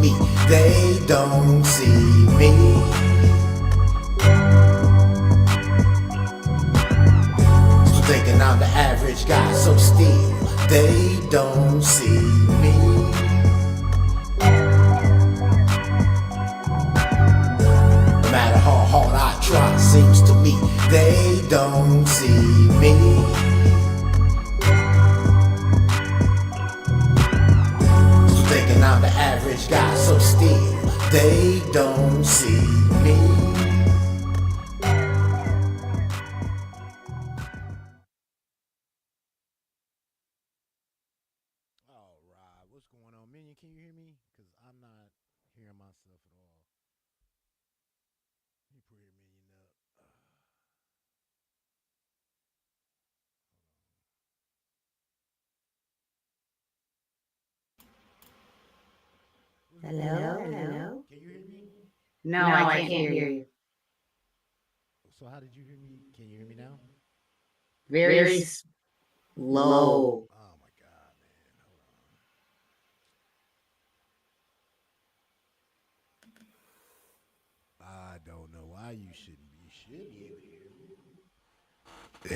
me, they don't see me. So thinking I'm the average guy, so still they don't see me. No matter how hard I try, seems to me they don't see me. So thinking I'm the average guy, so still they don't see me. Alright, what's going on, Minion? Can you hear me? Because I'm not hearing myself at all. Let me put your Minion up. Hello, hello. Can you hear me? No, I can't hear you. So how did you hear me? Can you hear me now? Very low. Oh my god, man. Hold on. I don't know why you shouldn't be. You should be able to hear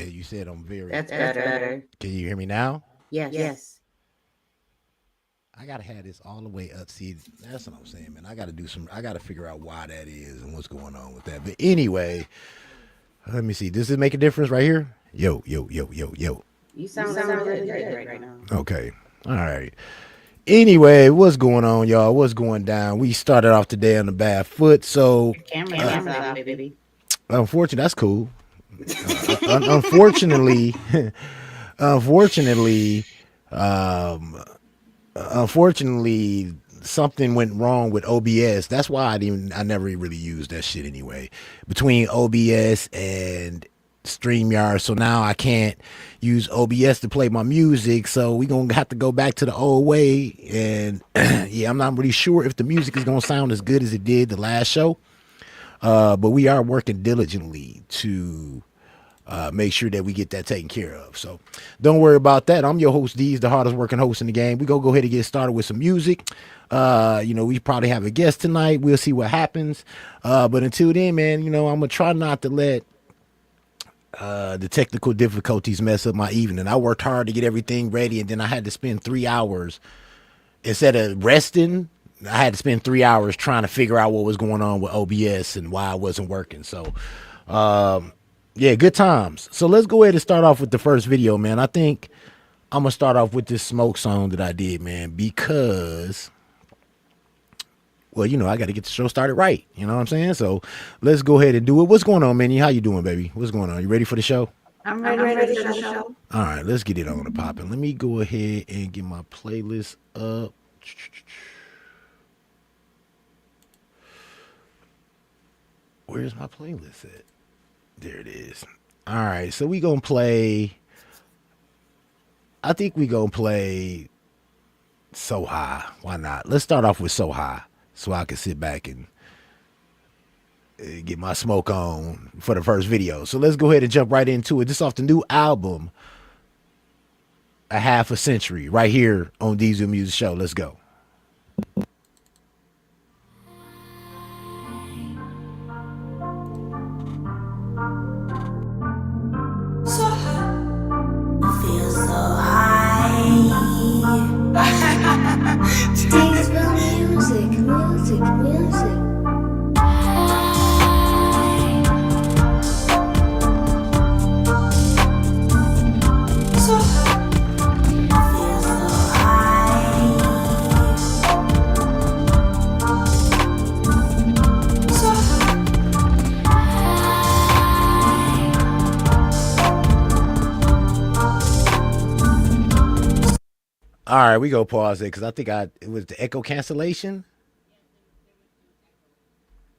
me. Hey, you said I'm very. That's better. Can you hear me now? Yes. I gotta have this all the way up. See, that's what I'm saying, man. I gotta figure out why that is and what's going on with that. But anyway, let me see. Does it make a difference right here? Yo, yo, yo, yo, yo. You sound really good right now. Okay. All right. Anyway, what's going on, y'all? What's going down? We started off today on the bad foot, so Camera's off, baby. unfortunately, that's cool. Unfortunately, unfortunately, unfortunately, something went wrong with OBS. That's why I never really used that shit anyway. Between OBS and StreamYard, so now I can't use OBS to play my music. So we gonna have to go back to the old way. And yeah, I'm not really sure if the music is gonna sound as good as it did the last show. But we are working diligently to make sure that we get that taken care of. So don't worry about that. I'm your host, D's, the hardest working host in the game. We go ahead and get started with some music. We probably have a guest tonight. We'll see what happens. But until then, man, I'm gonna try not to let the technical difficulties mess up my evening. I worked hard to get everything ready, and then I had to spend 3 hours instead of resting. I had to spend 3 hours trying to figure out what was going on with OBS and why it wasn't working. So, yeah, good times. So let's go ahead and start off with the first video, man. I think I'm gonna start off with this smoke song that I did, man, because, well, I got to get the show started right. You know what I'm saying? So let's go ahead and do it. What's going on, Minnie? How you doing, baby? What's going on? You ready for the show? I'm ready for the show. All right, let's get it on the popping. Let me go ahead and get my playlist up. Where's my playlist at? There it is. All right, so we gonna play. I think we gonna play So High. Why not? Let's start off with So High, so I can sit back and get my smoke on for the first video. So let's go ahead and jump right into it. This off the new album, A Half a Century, right here on Diesel Music Show. Let's go. Music. All right, we go pause it because I think it was the echo cancellation.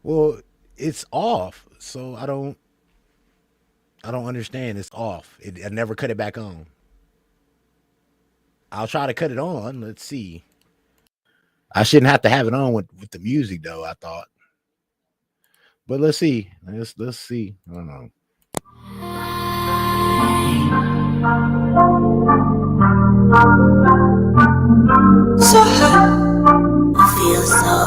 Well, it's off, so I don't understand. It's off. I never cut it back on. I'll try to cut it on. Let's see. I shouldn't have to have it on with the music though, I thought. But let's see. Let's see. I don't know. So high, I feel so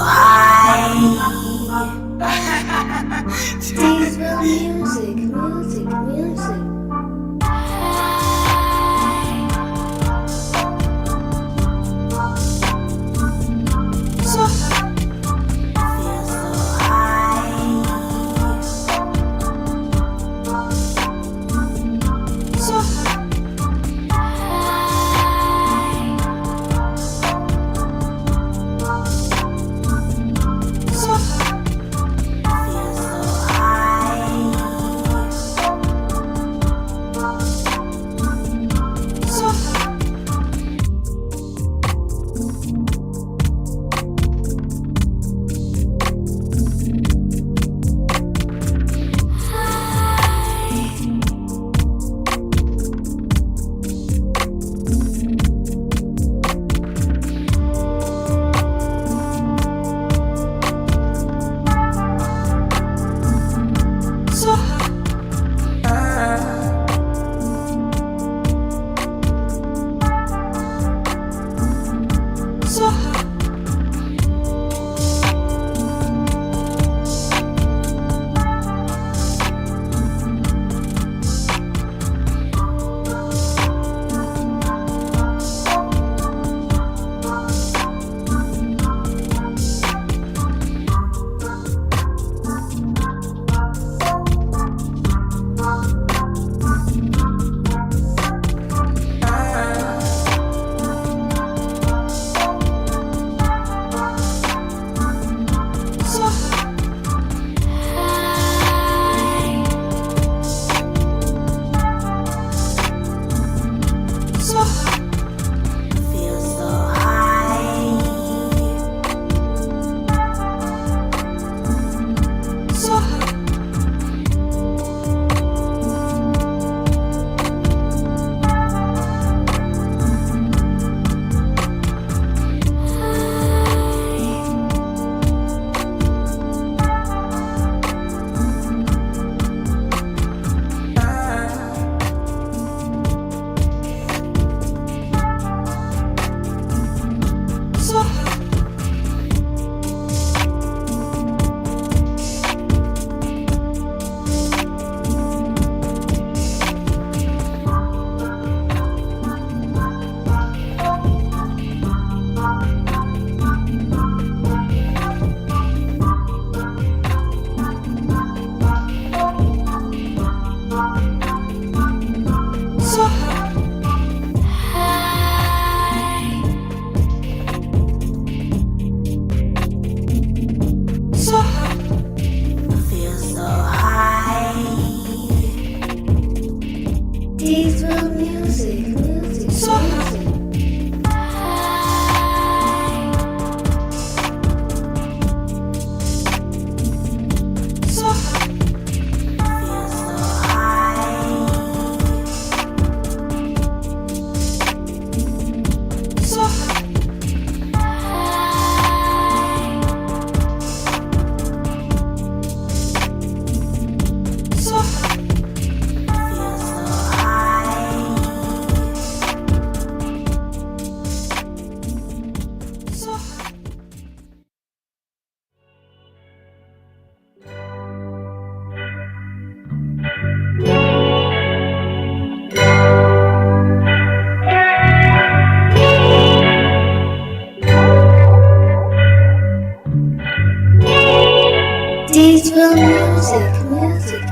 D33DZVILL3 music.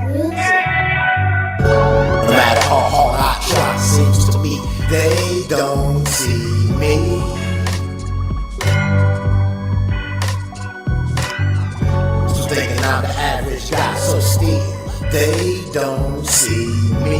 No matter how hard I try, seems to me they don't see me. So thinking I'm the average guy, so still they don't see me.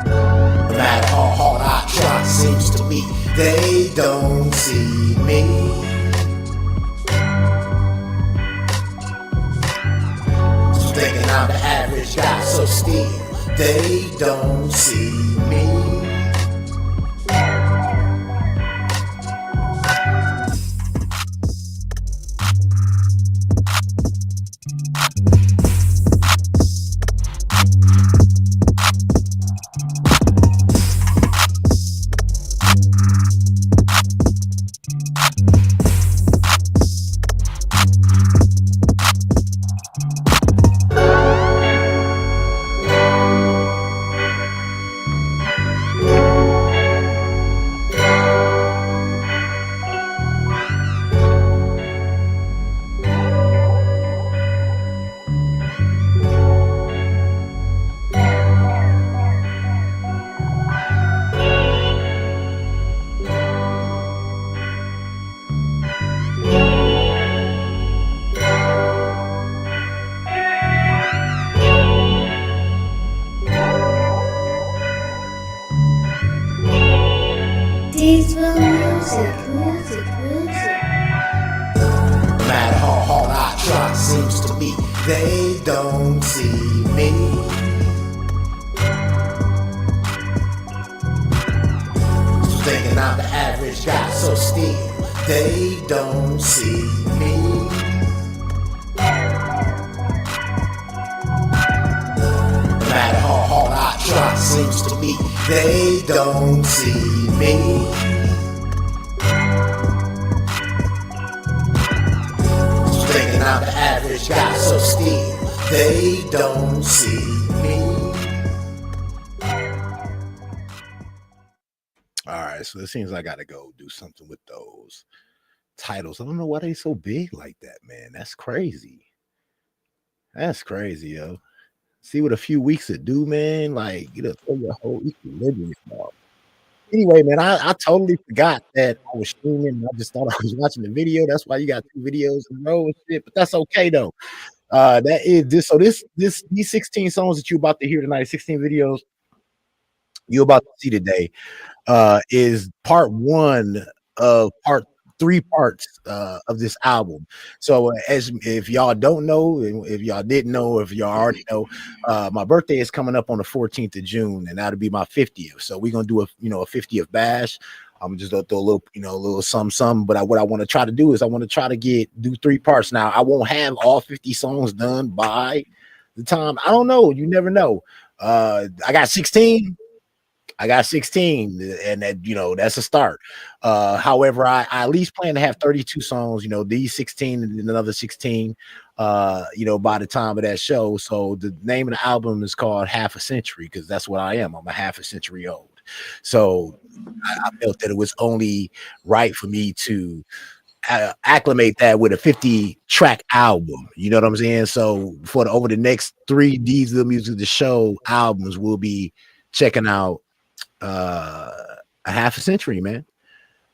No matter how hard I try, seems to me they don't see me. So thinking I'm the average guy, so still they don't see me. D33DZVILL3 music. No matter how hard I try, seems to me they don't see me. So thinking I'm the average guy, so still they don't see me. No matter how hard I try, seems to me they don't see me. So thinking I'm the average guy, so still they don't see me. All right, so it seems I gotta go do something with those titles. I don't know why they so big like that, man. That's crazy. That's crazy, yo. See what a few weeks it do, man. Like, you know, throw your whole equilibrium off. Anyway, man, I totally forgot that I was streaming. I just thought I was watching the video. That's why you got 2 videos in a row and shit. But that's okay though. That is this. So these 16 songs that you about to hear tonight, 16 videos you about to see today, is part one of part 3 parts of this album. So as if y'all don't know, and if y'all didn't know, if y'all already know, my birthday is coming up on the 14th of June, and that'll be my 50th. So we're gonna do a 50th bash. I'm just gonna throw a little, a little some. But what I want to try to do is I want to try to do 3 parts. Now I won't have all 50 songs done by the time. I don't know. You never know. I got 16. I got 16, and that that's a start. However, I at least plan to have 32 songs. These 16 and another 16. By the time of that show. So the name of the album is called Half a Century because that's what I am. I'm a half a century old. So I felt that it was only right for me to acclimate that with a 50-track album. You know what I'm saying? So over the next 3 Diesel Music the Show albums, we'll be checking out a half a century, man.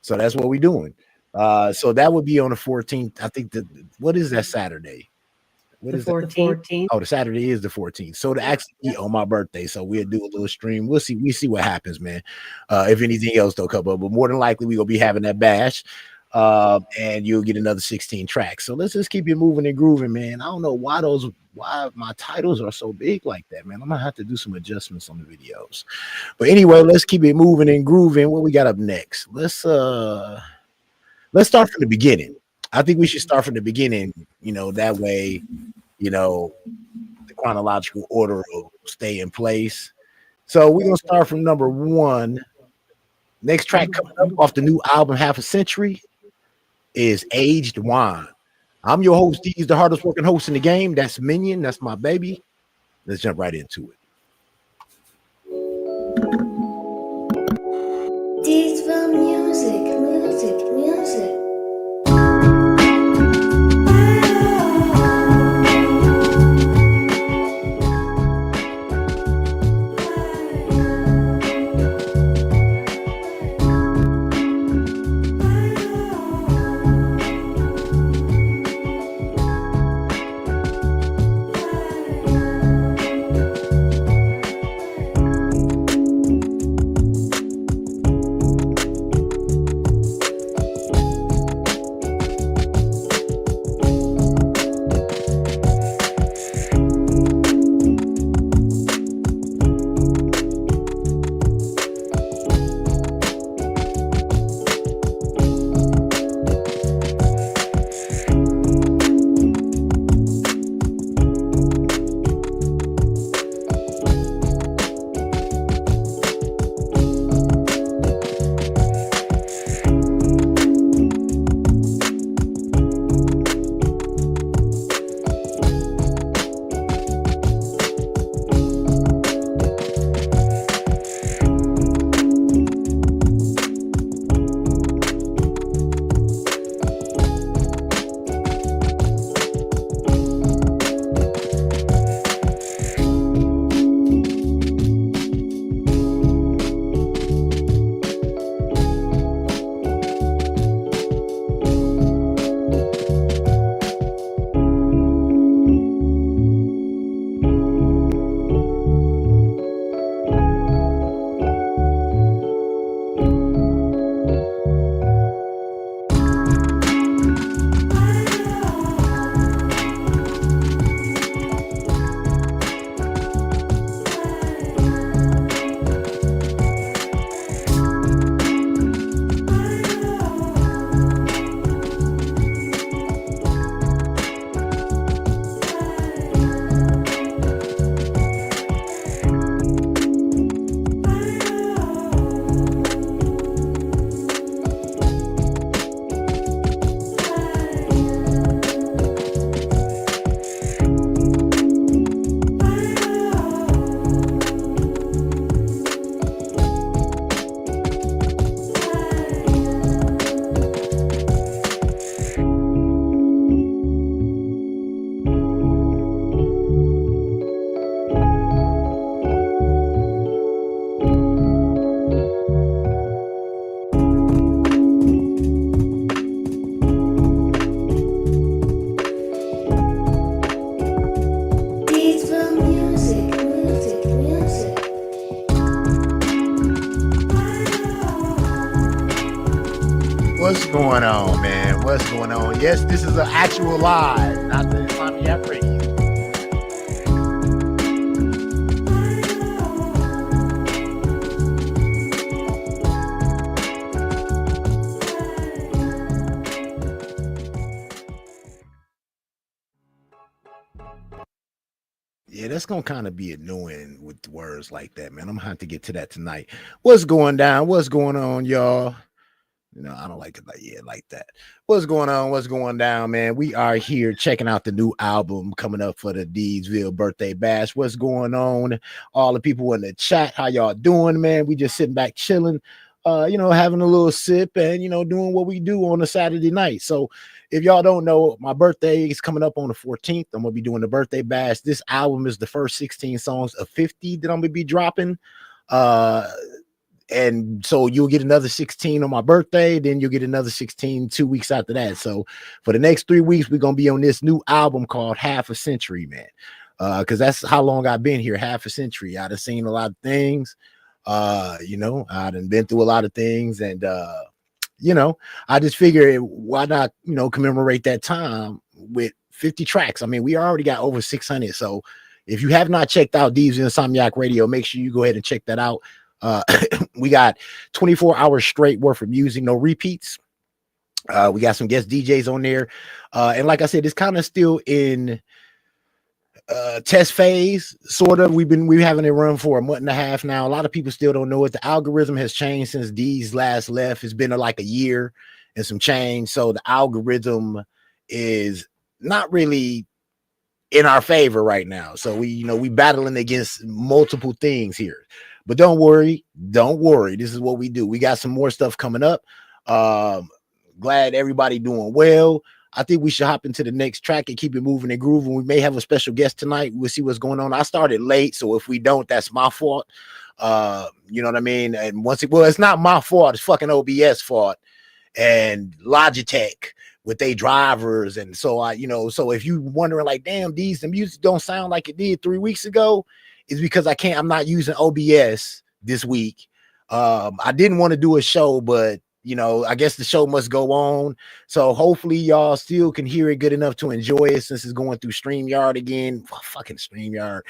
So that's what we're doing. So that would be on the 14th. I think what is that Saturday? What The is that? 14th. Oh, the Saturday is the 14th. So to actually be on my birthday. So we'll do a little stream. We'll see what happens, man. If anything else don't come up, but more than likely we're gonna be having that bash. And you'll get another 16 tracks. So let's just keep it moving and grooving, man. I don't know why my titles are so big like that, man. I'm gonna have to do some adjustments on the videos. But anyway, let's keep it moving and grooving. What we got up next? Let's start from the beginning. I think we should start from the beginning, that way, the chronological order will stay in place. So we're gonna start from number 1. Next track coming up off the new album Half a Century is Aged Wine. I'm your host. He's the hardest working host in the game. That's Minion. That's my baby. Let's jump right into it. D33DZVILL3 music. What's going on, man? What's going on? Yes, this is an actual live, not the Islamic App Radio. Yeah, that's gonna kind of be annoying with words like that, man. I'm gonna have to get to that tonight. What's going down? What's going on, y'all? I don't like it like that. What's going on? What's going down, man? We are here checking out the new album coming up for the D33DZVILL birthday bash. What's going on? All the people in the chat, how y'all doing, man? We just sitting back chilling, having a little sip and doing what we do on a Saturday night. So if y'all don't know, my birthday is coming up on the 14th. I'm gonna be doing the birthday bash. This album is the first 16 songs of 50 that I'm gonna be dropping. and so you'll get another 16 on my birthday, then you'll get another 16 2 weeks after that. So for the next 3 weeks, we're gonna be on this new album called Half a Century, man. Because that's how long I've been here, half a century. I've seen a lot of things. You know, I've been through a lot of things, and you know, I just figured why not, you know, commemorate that time with 50 tracks. I mean, we already got over 600. So if you have not checked out D's Insomniac Radio, make sure you go ahead and check that out. We got 24 hours straight worth of music, no repeats. We got some guest DJs on there. And like I said, it's kind of still in test phase, sort of. We're having it run for a month and a half now. A lot of people still don't know it. The algorithm has changed since D's last left. It's been like a year and some change. So the algorithm is not really in our favor right now. So we battling against multiple things here. But don't worry. This is what we do. We got some more stuff coming up. Glad everybody doing well. I think we should hop into the next track and keep it moving and grooving. We may have a special guest tonight. We'll see what's going on. I started late, so if we don't, that's my fault. You know what I mean? And it's not my fault. It's fucking OBS fault and Logitech with their drivers. And so so if you wondering like, damn, the music don't sound like it did 3 weeks ago, it's because I'm not using OBS this week. I didn't want to do a show, but I guess the show must go on. So hopefully y'all still can hear it good enough to enjoy it, since it's going through StreamYard again. Fucking StreamYard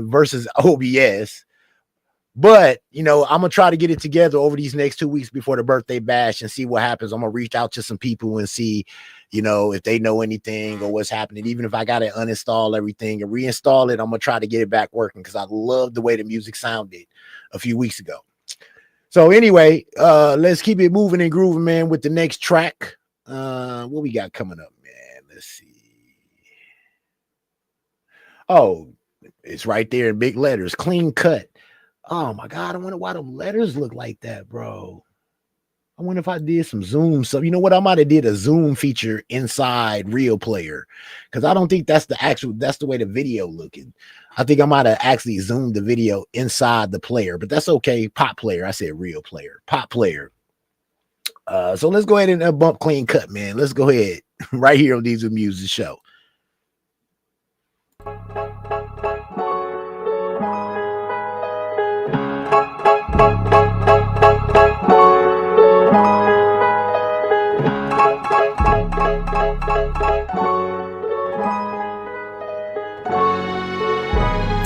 versus OBS. But, I'm going to try to get it together over these next 2 weeks before the birthday bash and see what happens. I'm going to reach out to some people and see, if they know anything or what's happening. Even if I got to uninstall everything and reinstall it, I'm going to try to get it back working, because I love the way the music sounded a few weeks ago. So anyway, let's keep it moving and grooving, man, with the next track. What we got coming up, man? Let's see. Oh, it's right there in big letters. Clean cut. Oh, my God. I wonder why them letters look like that, bro. I wonder if I did some Zoom stuff. You know what? I might have did a Zoom feature inside Real Player, because I don't think that's the way the video looking. I think I might have actually zoomed the video inside the player, but that's okay. Pop Player. I said Real Player. Pop Player. So let's go ahead and bump Clean Cut, man. Let's go ahead right here on These Are Music Show.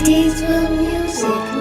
These were music.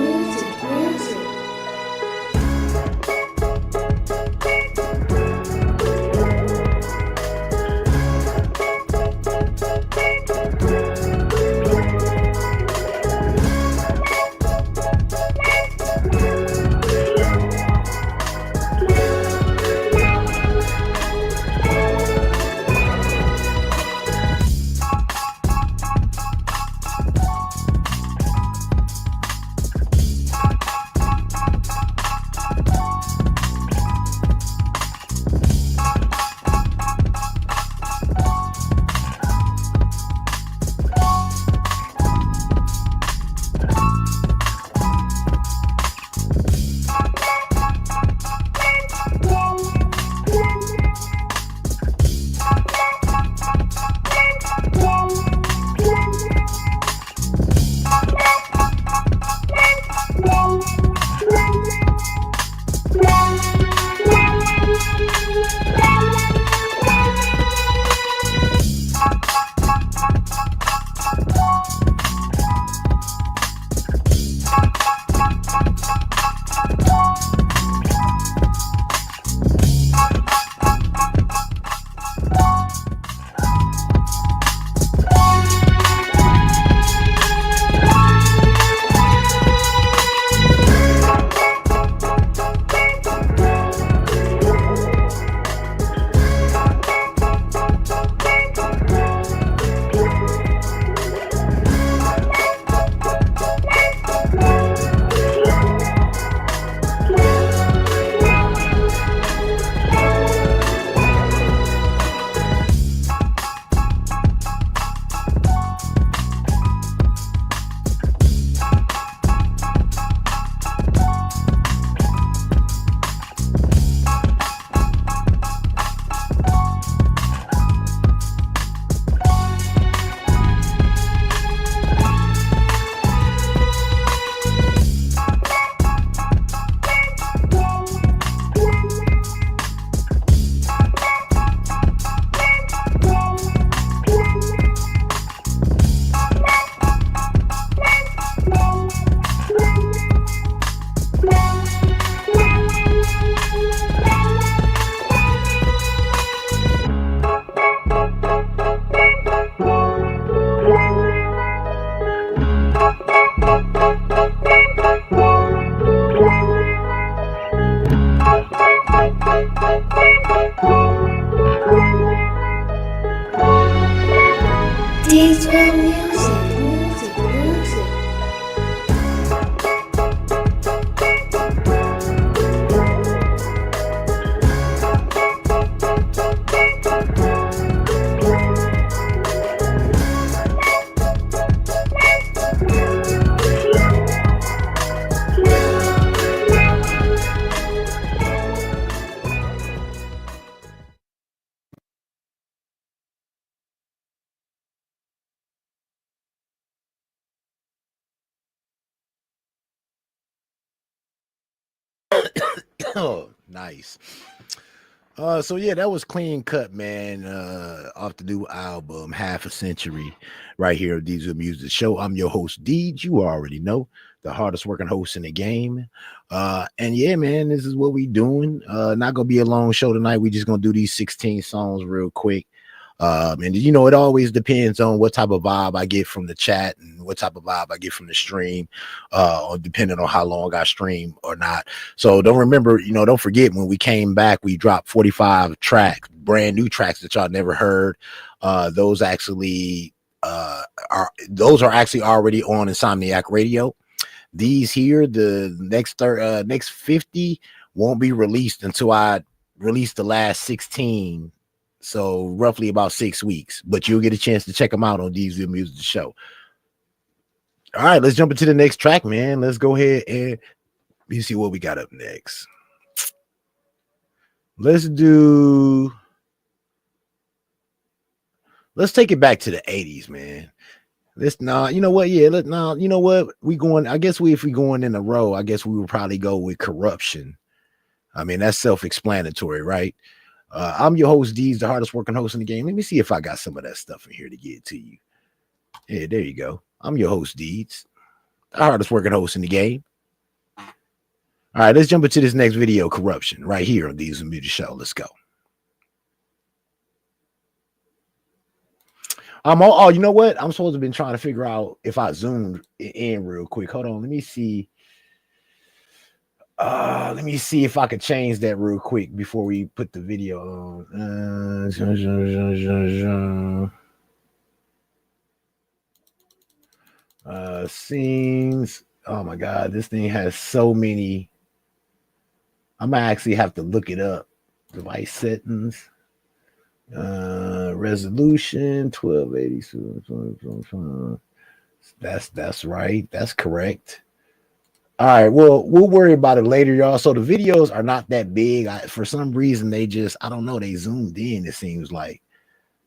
Oh, nice. So yeah, that was Clean Cut, man. Off the new album, Half a Century, right here at Diesel Music Show. I'm your host, Deej. You already know, the hardest working host in the game. And yeah, man, this is what we doing. Not gonna be a long show tonight. We just gonna do these 16 songs real quick. And you know, it always depends on what type of vibe I get from the chat and what type of vibe I get from the stream, or depending on how long I stream or not. So don't forget when we came back, we dropped 45 tracks, brand new tracks that y'all never heard. Those are actually already on Insomniac Radio. These here, the next 50 won't be released until I release the last 16. So roughly about 6 weeks, but you'll get a chance to check them out on Diesel Music Show. All right, let's jump into the next track, man. Let's go ahead and see what we got up next. Let's take it back to the 80s, man. You know what? Yeah, you know what? If we going in a row, I guess we would probably go with Corruption. I mean, that's self-explanatory, right? I'm your host, Deez, the hardest working host in the game. Let me see if I got some of that stuff in here to get to you. Yeah, there you go. I'm your host, Deez, the hardest working host in the game. All right, let's jump into this next video, Corruption, right here on Diesel Music Show. Let's go. You know what? I'm supposed to have been trying to figure out if I zoomed in real quick. Hold on, let me see. Let me see if I could change that real quick before we put the video on. Scenes. Oh my God, this thing has so many. I might actually have to look it up. Device settings. Resolution 1280. That's right. That's correct. All right, well, we'll worry about it later, y'all. So the videos are not that big. For some reason, I don't know, they zoomed in, it seems like.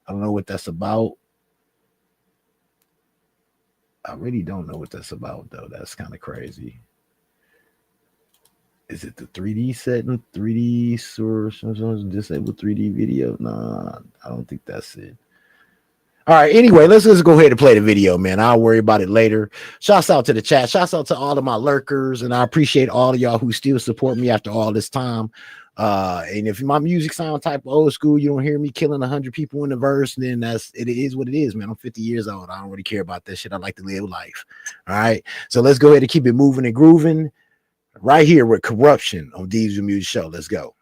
I don't know what that's about. I really don't know what that's about, though. That's kind of crazy. Is it the 3D setting? 3D source, disable 3D video? Nah, I don't think that's it. All right, anyway, let's go ahead and play the video, man. I'll worry about it later. Shouts out to the chat. Shouts out to all of my lurkers, and I appreciate all of y'all who still support me after all this time. And if my music sound type of old school, you don't hear me killing 100 people in the verse, then it is what it is, man. I'm 50 years old. I don't really care about that shit. I like to live life. All right, so let's go ahead and keep it moving and grooving right here with Corruption on Diesel Music Show. Let's go.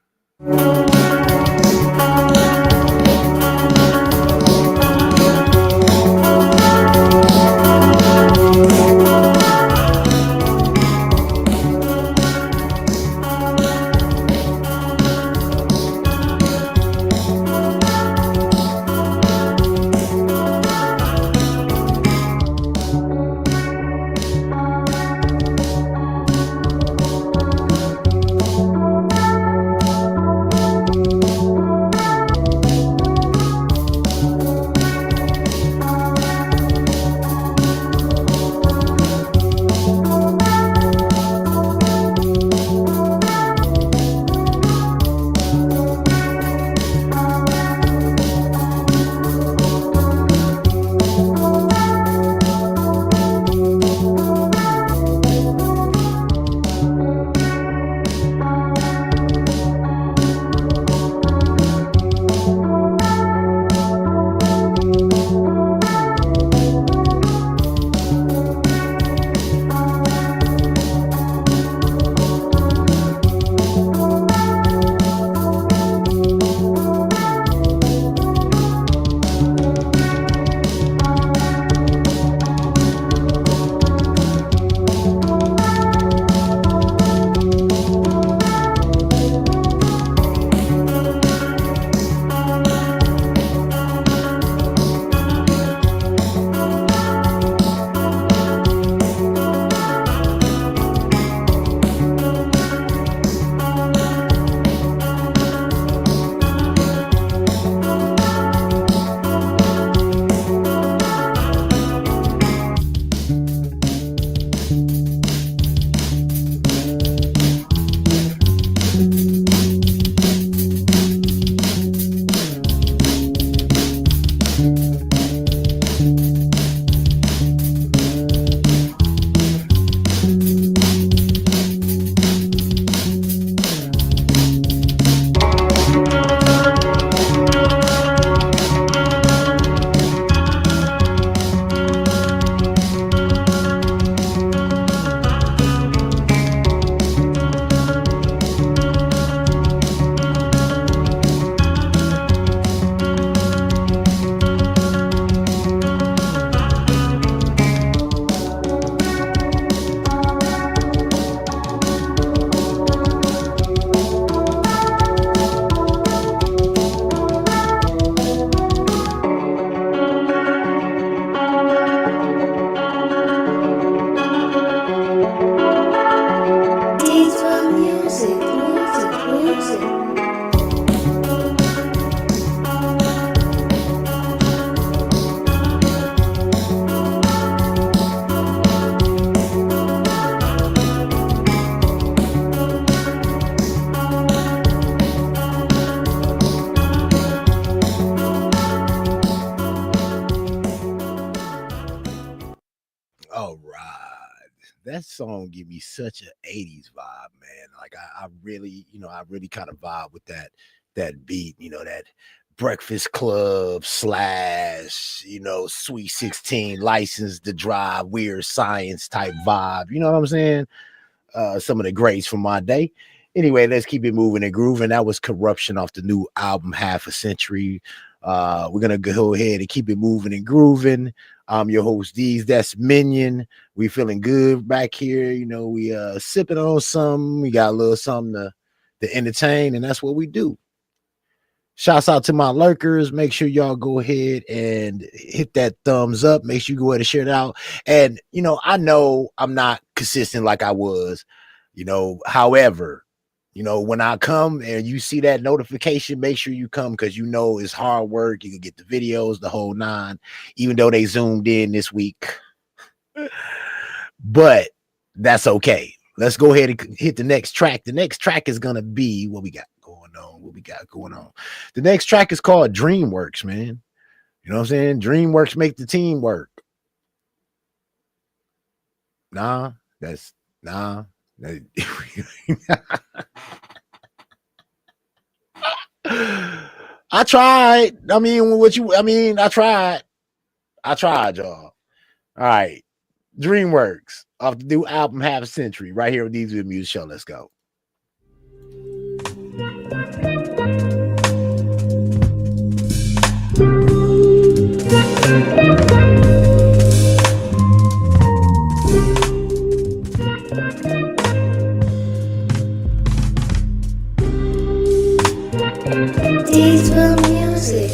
song give me such a 80s vibe, man. Like I really, I really kind of vibe with that beat, that Breakfast Club / Sweet 16 License to Drive, Weird Science type vibe. You know what I'm saying? Some of the greats from my day. Anyway, let's keep it moving and grooving. That was Corruption off the new album Half a Century. We're gonna go ahead and keep it moving and grooving. I'm your host D's. That's Minion. We feeling good back here. We sipping on something. We got a little something to entertain, and that's what we do. Shouts out to my lurkers. Make sure y'all go ahead and hit that thumbs up. Make sure you go ahead and share it out. And I know I'm not consistent like I was. However, when I come and you see that notification, make sure you come, because it's hard work. You can get the videos, the whole nine, even though they zoomed in this week. But that's okay. Let's go ahead and hit the next track. The next track is going to be what we got going on. The next track is called DreamWorks, man. You know what I'm saying? DreamWorks make the team work. I tried. I tried, y'all. All right. DreamWorks off the new album Half a Century right here with D33DZVILL Music Show. Let's go. D33DZVILL music.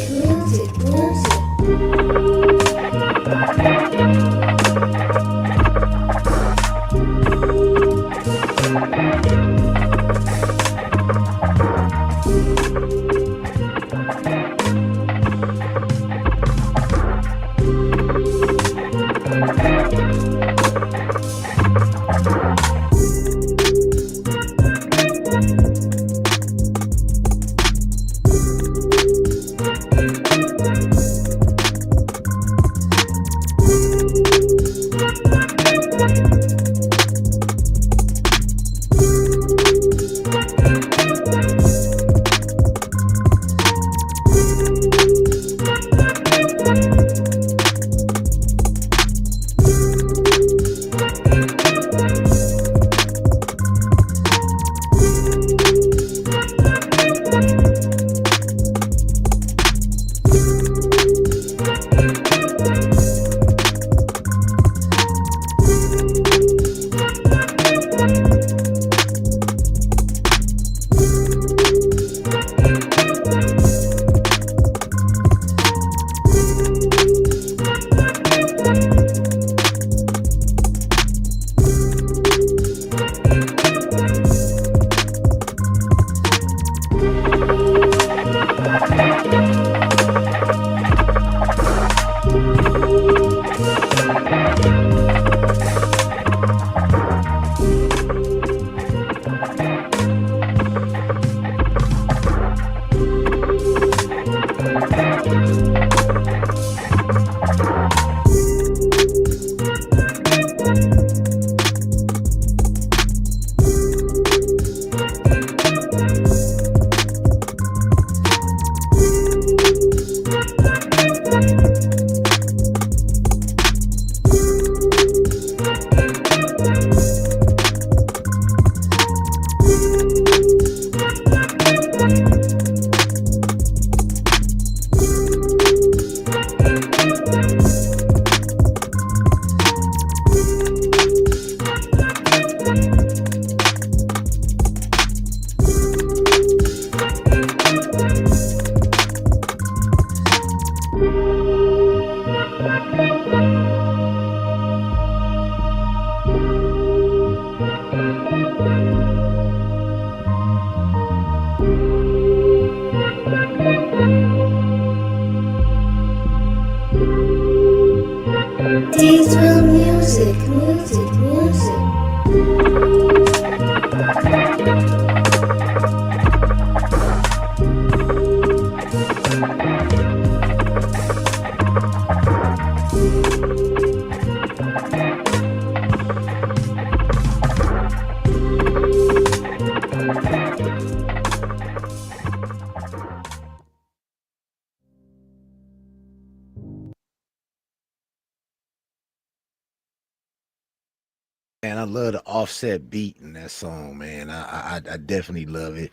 love the offset beat in that song, man. I definitely love it.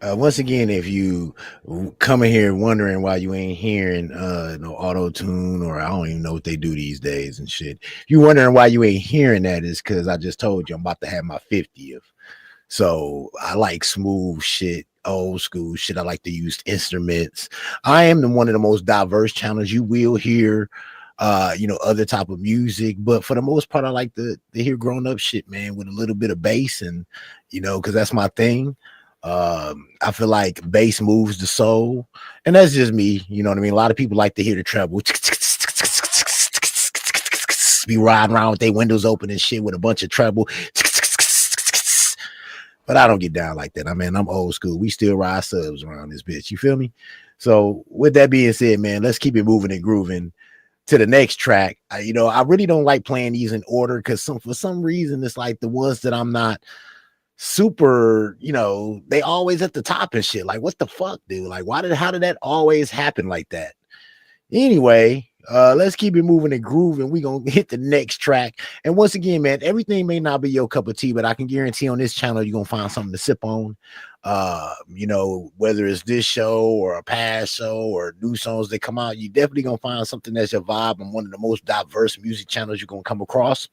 Once again, if you coming here wondering why you ain't hearing no auto tune, or I don't even know what they do these days and shit, you wondering why you ain't hearing that, is because I just told you I'm about to have my 50th. So I like smooth shit, old school shit. I like to use instruments. I am one of the most diverse channels. You will hear other type of music, but for the most part I like to hear grown up shit, man, with a little bit of bass, and because that's my thing. I feel like bass moves the soul, and that's just me. You know what I mean? A lot of people like to hear the treble, be riding around with their windows open and shit with a bunch of treble, but I don't get down like that. I mean, I'm old school. We still ride subs around this bitch. You feel me? So with that being said, man, let's keep it moving and grooving to the next track. I really don't like playing these in order, because for some reason it's like the ones that I'm not super, they always at the top and shit. Like, what the fuck, dude? Like, how did that always happen like that? Anyway, let's keep it moving and grooving. We gonna hit the next track. And once again, man, everything may not be your cup of tea, but I can guarantee on this channel you're gonna find something to sip on. Whether it's this show or a past show or new songs that come out, you definitely gonna find something that's your vibe, and one of the most diverse music channels you're gonna come across.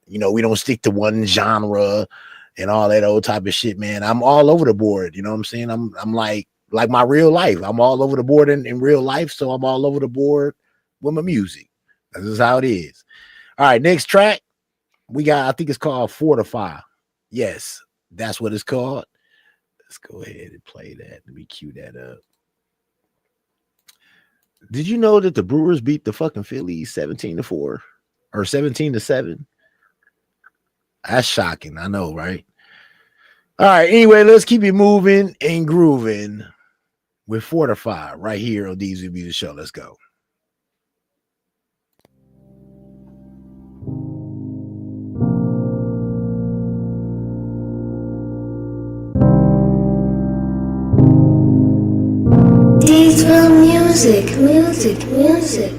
We don't stick to one genre and all that old type of shit, man. I'm all over the board. You know what I'm saying? I'm like my real life. I'm all over the board in real life, so I'm all over the board with my music. This is how it is. All right, next track we got, I think it's called Fortify. Yes, that's what it's called. Let's go ahead and play that. Let me cue that up. Did you know that the Brewers beat the fucking Phillies 17-4 or 17-7? That's shocking. I know, right? All right. Anyway, let's keep it moving and grooving with Fortify right here on DZVILL Show. Let's go. D33DZVILL3 music.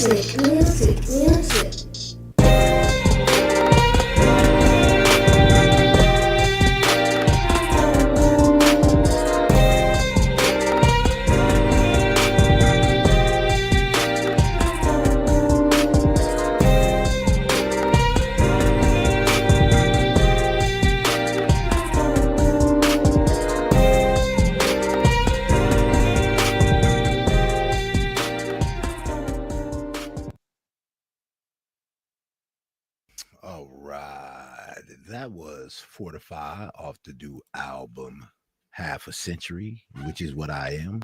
music. All right, that was Fortify off the new album Half a Century, which is what I am.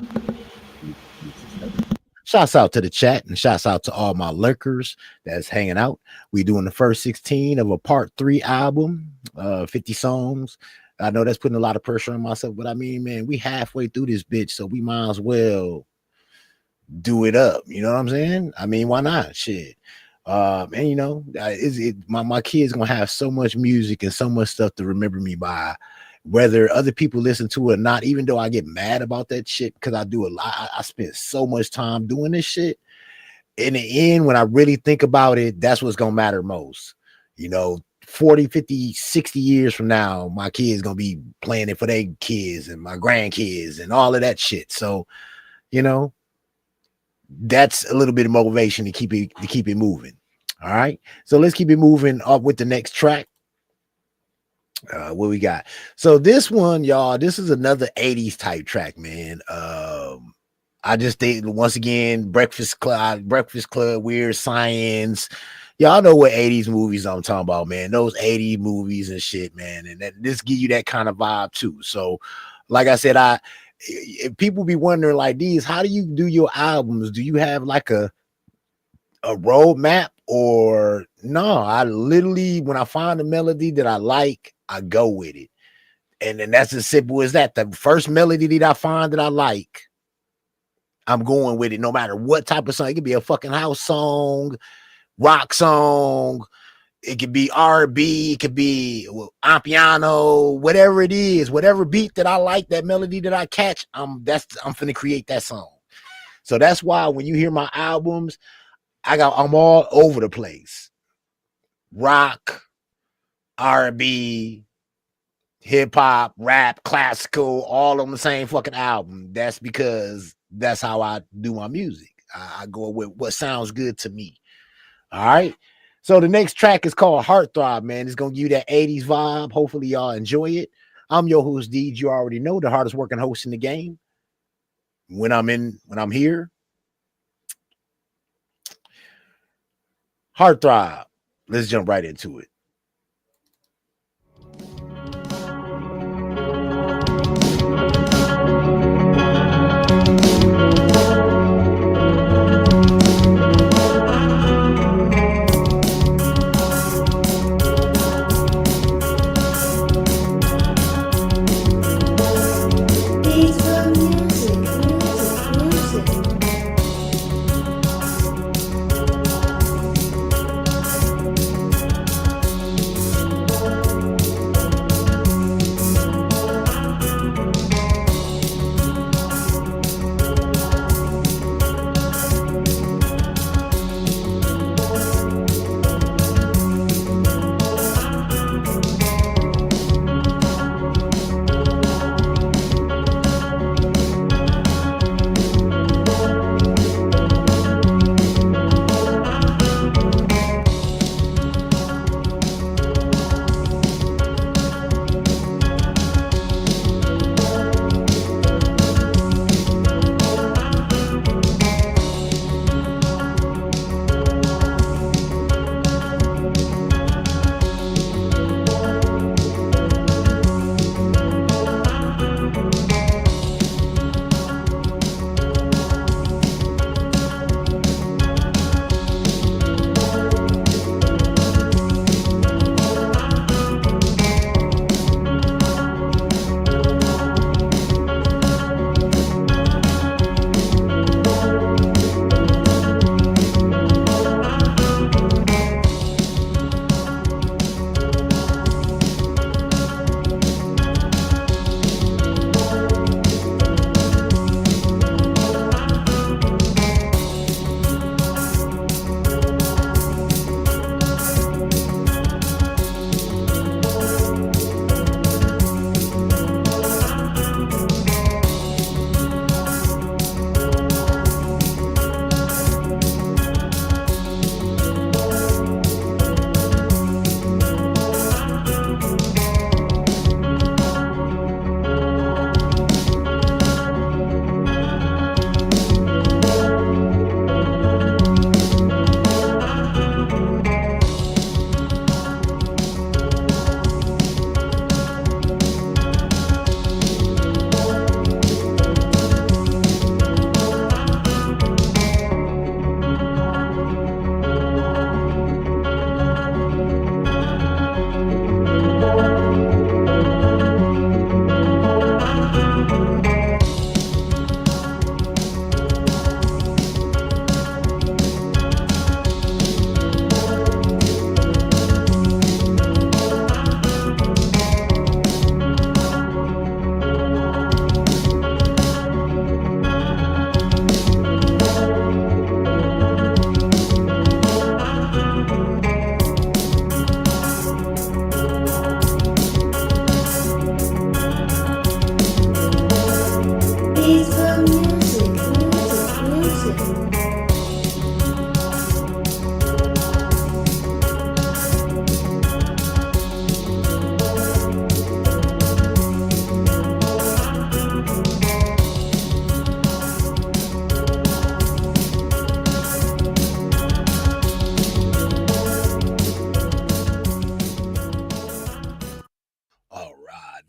Shouts out to the chat and shouts out to all my lurkers that's hanging out. We doing the first 16 of a part 3 album, 50 songs. I know that's putting a lot of pressure on myself, but I mean, man, we halfway through this bitch, so we might as well do it up. You know what I'm saying? I mean, why not? Shit. And you know, my kids gonna have so much music and so much stuff to remember me by, whether other people listen to it or not. Even though I get mad about that shit because I do a lot, I spend so much time doing this shit. In the end, when I really think about it, that's what's gonna matter most. You know, 40, 50, 60 years from now, my kids gonna be playing it for their kids and my grandkids and all of that shit. So, you know, that's a little bit of motivation to keep it moving. All right, so let's keep it moving up with the next track. What we got? So this one, y'all, this is another 80s type track, man. I just think once again, Breakfast Club, Weird Science. Y'all know what 80s movies I'm talking about, man. Those 80s movies and shit, man. And this give you that kind of vibe too. So, like I said, if people be wondering like these, how do you do your albums? Do you have like a roadmap or no? I literally, when I find a melody that I like, I go with it. And then that's as simple as that. The first melody that I find that I like, I'm going with it no matter what type of song. It could be a fucking house song, rock song, it could be R&B, it could be piano, whatever it is, whatever beat that I like, that melody that I catch, I'm finna create that song. So that's why when you hear my albums, I'm all over the place. Rock, R&B, hip hop, rap, classical, all on the same fucking album. That's because that's how I do my music. I go with what sounds good to me. All right. So the next track is called Heartthrob, man. It's gonna give you that 80s vibe. Hopefully y'all enjoy it. I'm your host, Deej. You already know, the hardest working host in the game. When I'm here. Heartthrob. Let's jump right into it.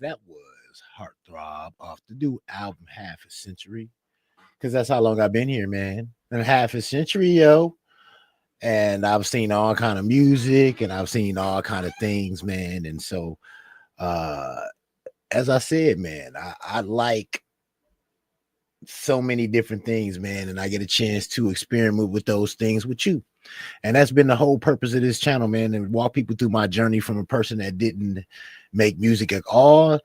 That was Heartthrob off the new album Half a Century. Because that's how long I've been here, man. And half a century, yo. And I've seen all kind of music and I've seen all kind of things, man. And so as I said, man, I like so many different things, man, and I get a chance to experiment with those things with you. And that's been the whole purpose of this channel, man, and walk people through my journey from a person that didn't make music at all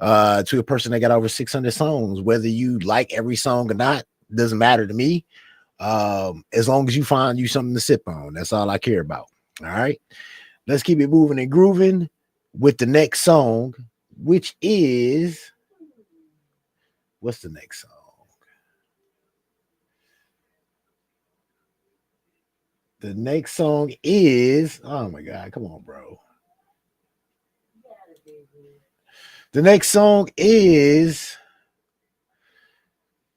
to a person that got over 600 songs. Whether you like every song or not doesn't matter to me. As long as you find you something to sip on, that's all I care about. All right, let's keep it moving and grooving with the next song, which is, what's the next song? The next song is, oh my God, come on, bro. The next song is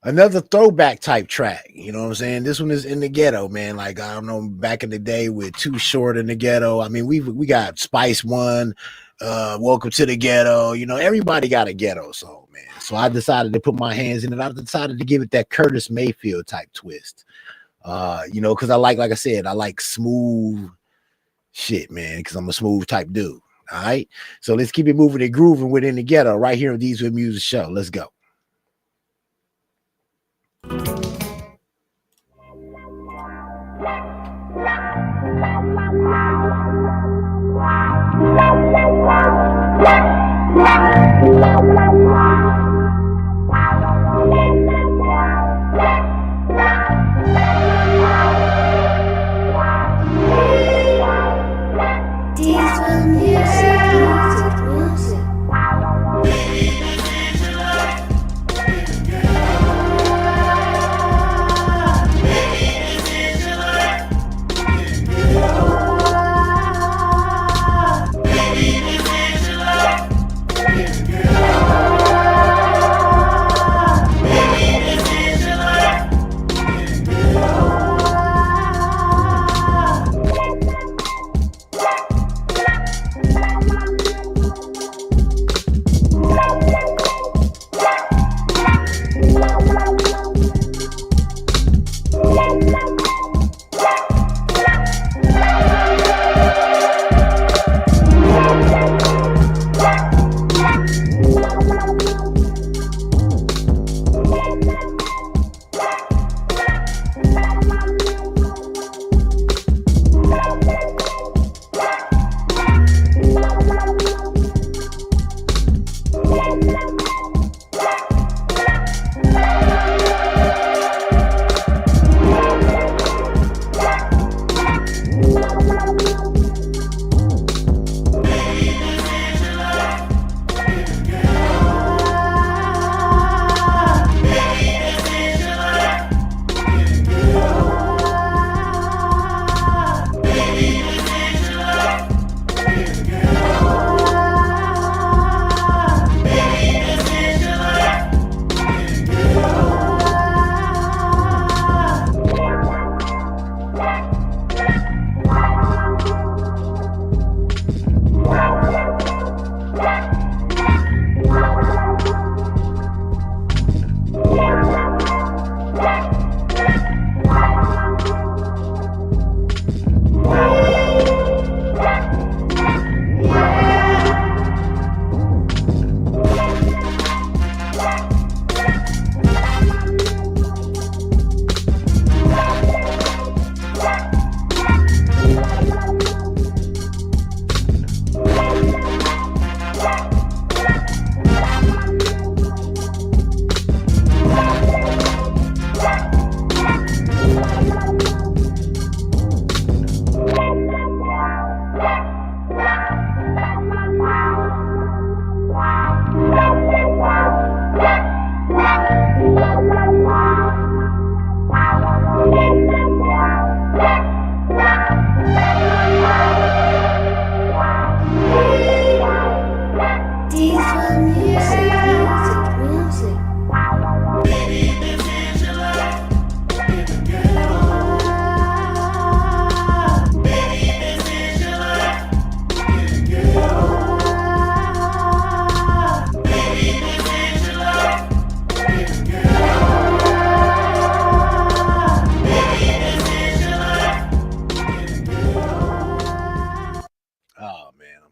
another throwback type track. You know what I'm saying? This one is In the Ghetto, man. Like, I don't know, back in the day with Too Short in the Ghetto. I mean, we got Spice One, Welcome to the Ghetto. You know, everybody got a ghetto song, man. So I decided to put my hands in it. I decided to give it that Curtis Mayfield type twist. You know, because like I said, I like smooth shit, man, because I'm a smooth type dude. All right. So let's keep it moving and grooving within the ghetto right here on D33DZVILL3 Music Show. Let's go.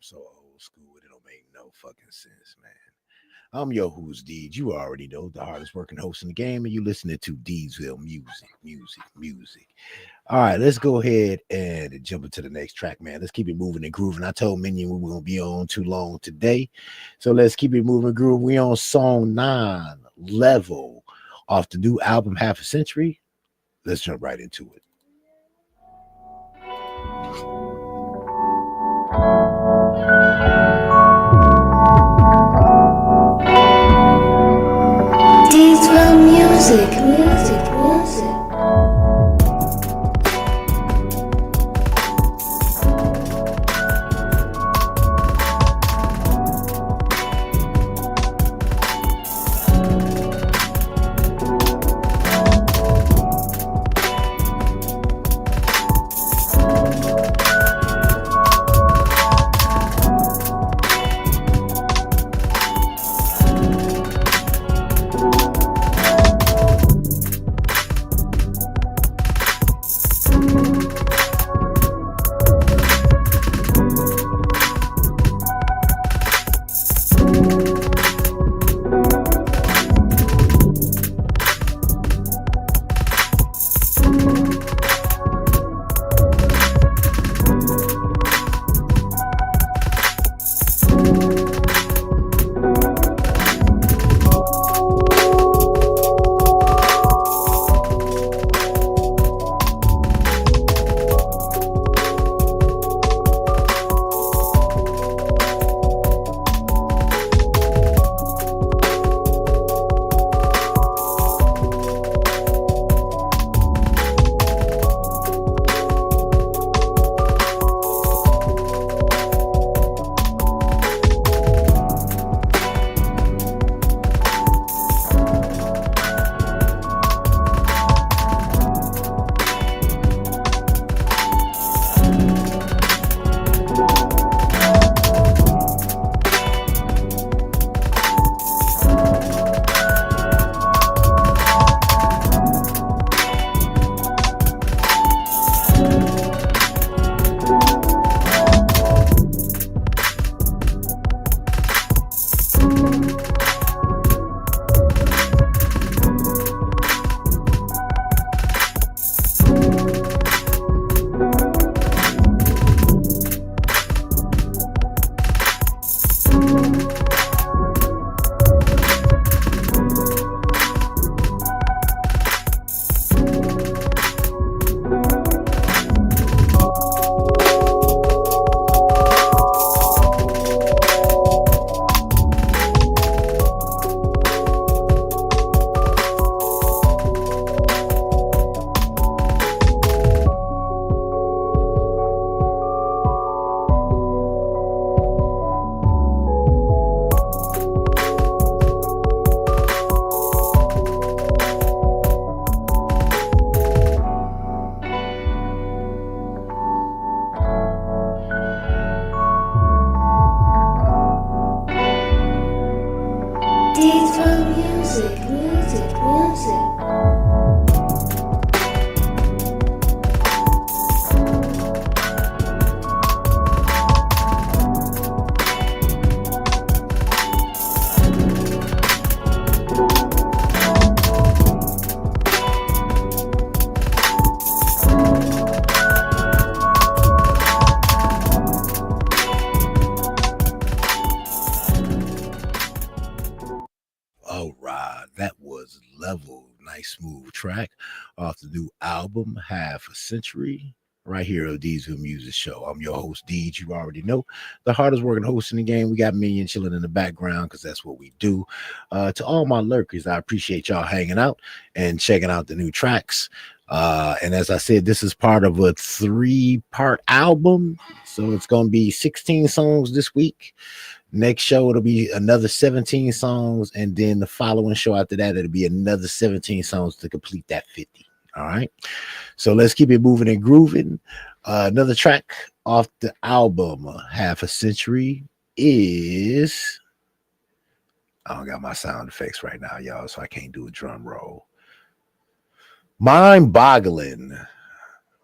so old school. It don't make no fucking sense, man. I'm your who's Deed. You already know the hardest working host in the game, and you listening to Deedsville music. All right, let's go ahead and jump into the next track, man. Let's keep it moving and grooving. I told Minion we were gonna be on too long today, so let's keep it moving and grooving. We on song 9, Level, off the new album Half a Century. Let's jump right into it. Music. Nice smooth track off the new album Half a Century right here on Deedsville Music Show. I'm your host, Deej. You already know, the hardest working host in the game. We got Minion chilling in the background because that's what we do. To all my lurkers, I appreciate y'all hanging out and checking out the new tracks. And as I said, this is part of a 3-part album. So it's going to be 16 songs this week. Next show, it'll be another 17 songs. And then the following show after that, it'll be another 17 songs to complete that 50. All right. So let's keep it moving and grooving. Another track off the album, Half a Century, is... I don't got my sound effects right now, y'all, so I can't do a drum roll. Mind Boggling,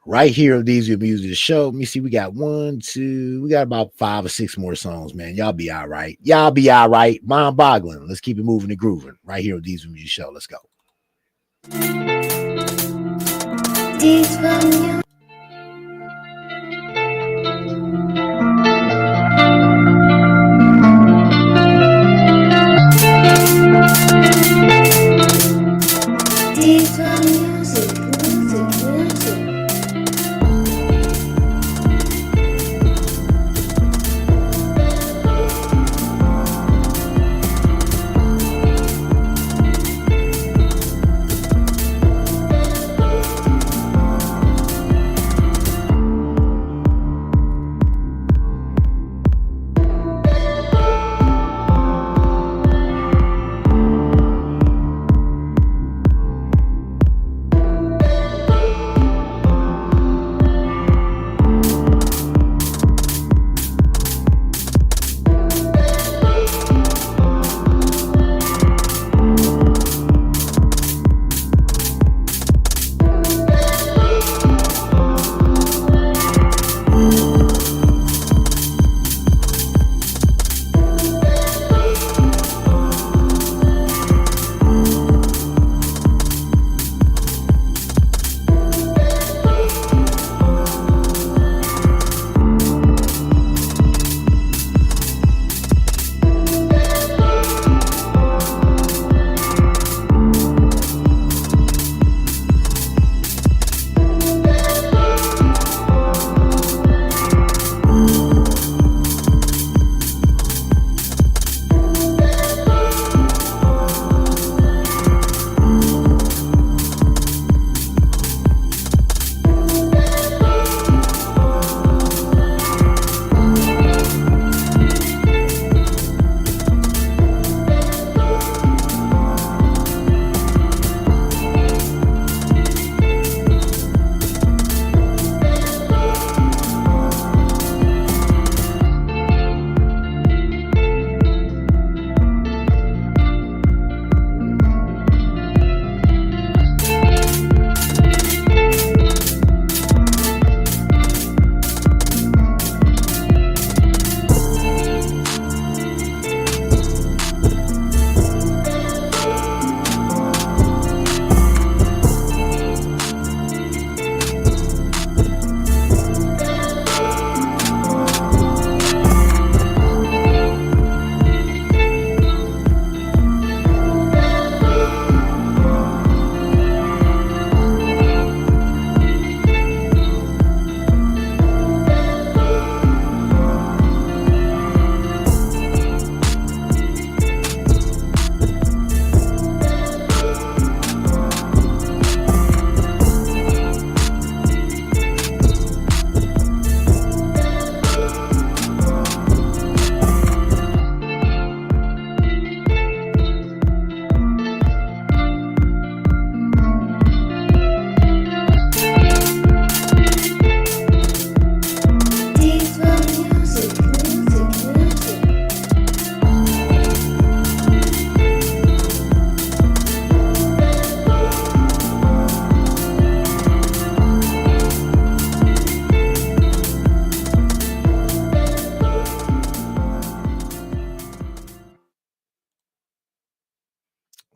right here of These Music the Show. Let me see. We got we got about 5 or 6 more songs, man. Y'all be all right. Y'all be all right. Mind boggling. Let's keep it moving and grooving. Right here of These Music Show. Let's go. Diesel music, music, music.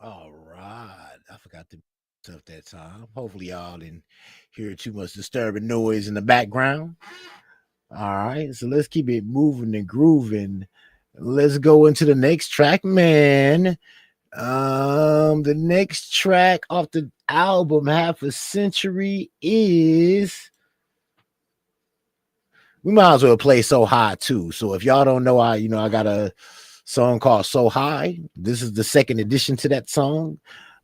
All right. I forgot to stuff that time. Hopefully, y'all didn't hear too much disturbing noise in the background. All right. So let's keep it moving and grooving. Let's go into the next track, man. The next track off the album Half a Century is, we might as well play So High too. So if y'all don't know, I got a song called So High. This is the second edition to that song.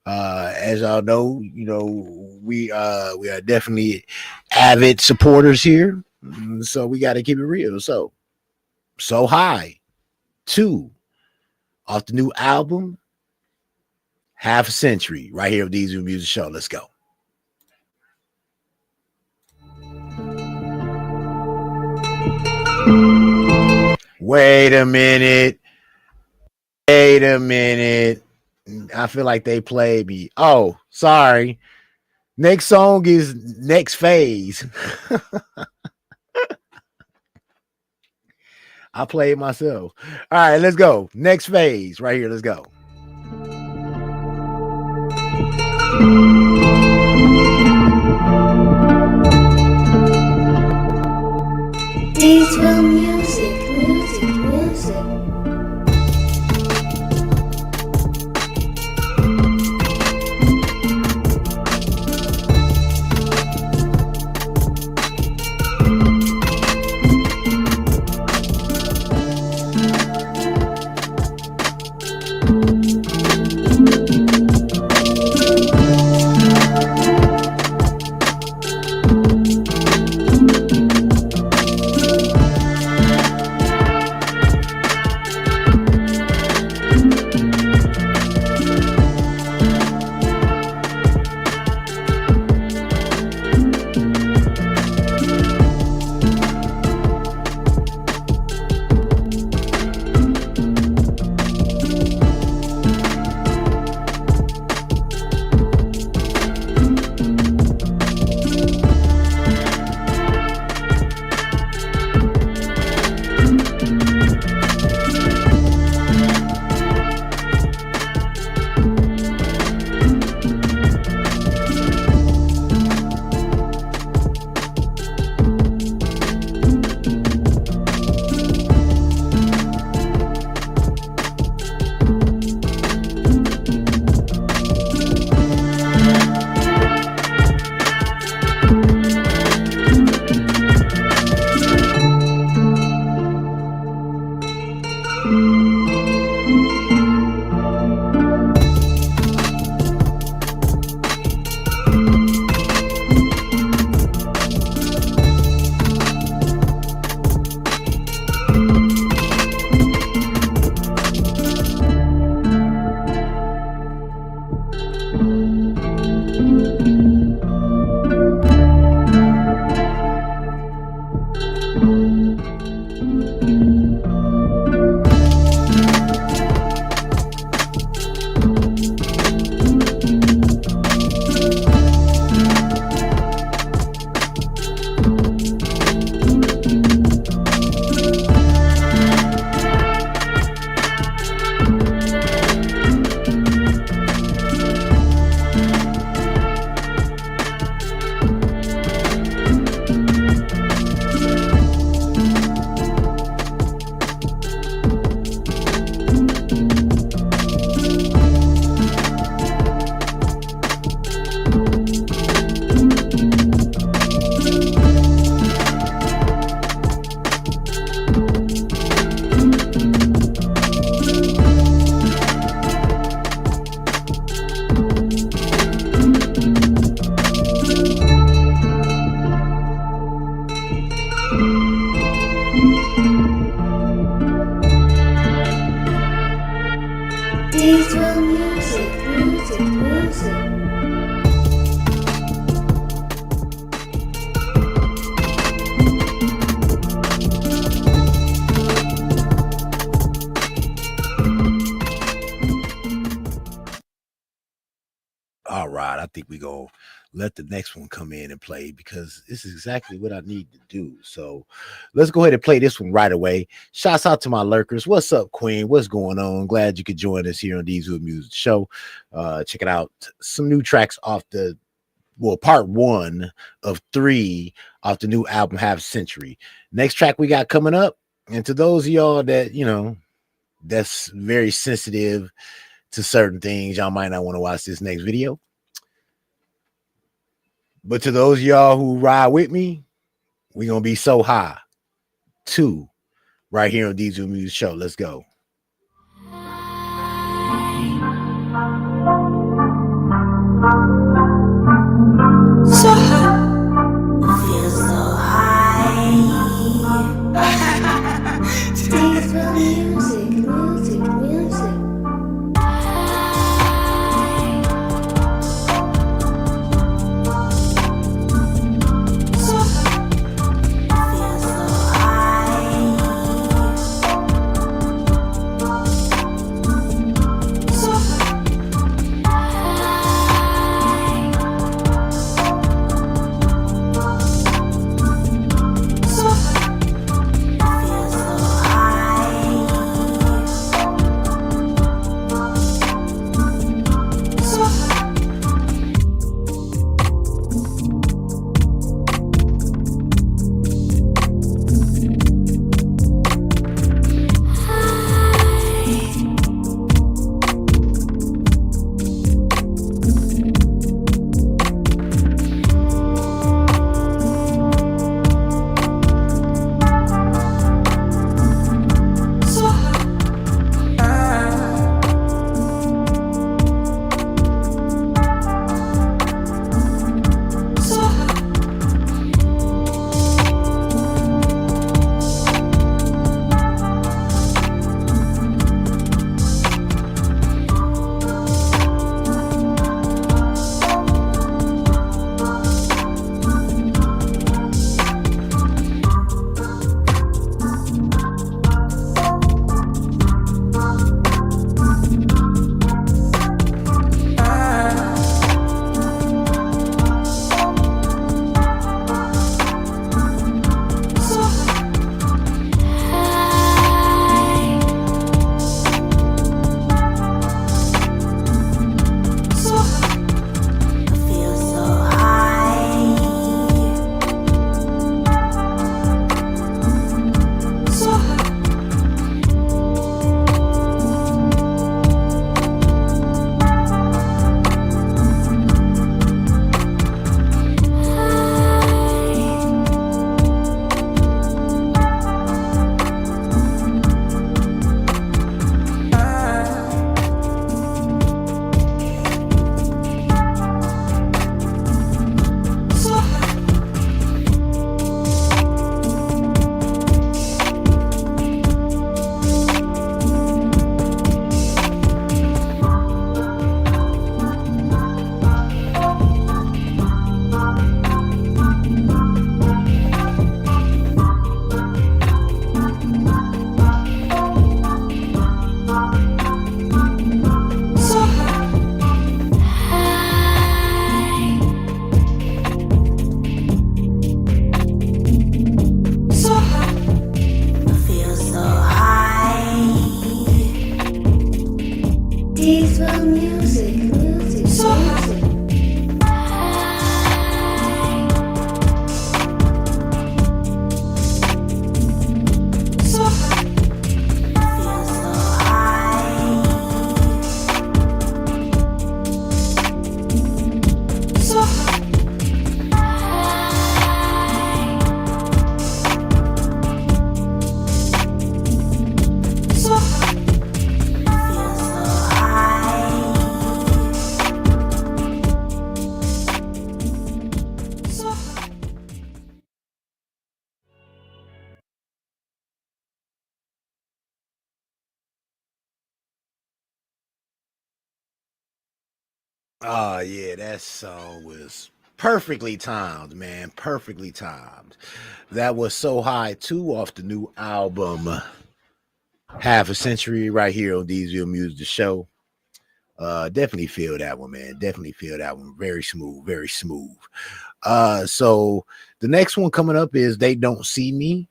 As y'all know, we are definitely avid supporters here. So we got to keep it real. So High 2 off the new album Half a Century, right here with These Music Show. Let's go. Wait a minute. I feel like they played me. Oh, sorry. Next song is Next Phase. I play it myself. All right, let's go. Next Phase right here. Let's go. D33DZVILL3 music. D33DZVILL3 music. All right, I think we go let the next one come in and play because this is exactly what I need to do. So let's go ahead and play this one right away. Shouts out to my lurkers. What's up, Queen? What's going on? Glad you could join us here on D33DZVILL Music Show. Check it out. Some new tracks off the part 1 of 3 off the new album Half Century. Next track we got coming up, and to those of y'all that that's very sensitive to certain things, y'all might not want to watch this next video. But to those of y'all who ride with me, we're gonna be so high 2 right here on D33DZVILL Music Show. Let's go. So high, feel so high. D33DZVILL music. Oh yeah, that song was perfectly timed, man. Perfectly timed. That was So High 2 off the new album Half a Century right here on D'sville Music the Show. Definitely feel that one, man. Definitely feel that one. Very smooth, very smooth. So the next one coming up is They Don't See Me.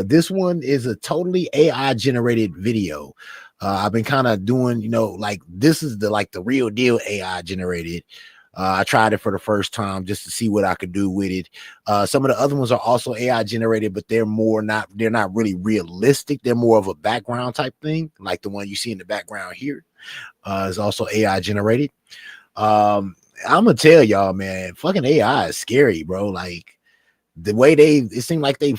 This one is a totally AI generated video. I've been kind of doing, like this is the real deal AI generated. I tried it for the first time just to see what I could do with it. Some of the other ones are also AI generated, but they're not really realistic. They're more of a background type thing, like the one you see in the background here. Is also AI generated. I'm gonna tell y'all, man, fucking AI is scary, bro. Like the way it seemed like they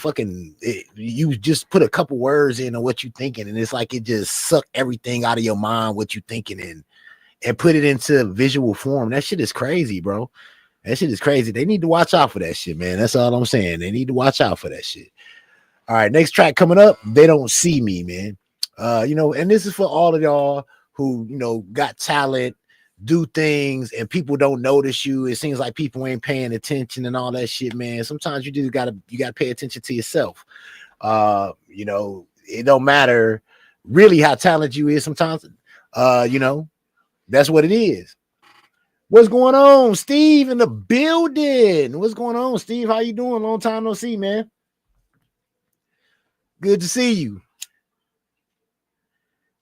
you just put a couple words in on what you thinking, and it's like it just suck everything out of your mind, what you thinking, and put it into visual form. That shit is crazy, bro. That shit is crazy. They need to watch out for that shit, man. That's all I'm saying. They need to watch out for that shit. All right, next track coming up, They Don't See Me, man. And this is for all of y'all who, got talent, do things, and people don't notice you. It seems like people ain't paying attention and all that shit, man. Sometimes you just gotta pay attention to yourself. It don't matter really how talented you is sometimes. That's what it is. What's going on, Steve, in the building? What's going on, Steve? How you doing? Long time no see, man. Good to see you.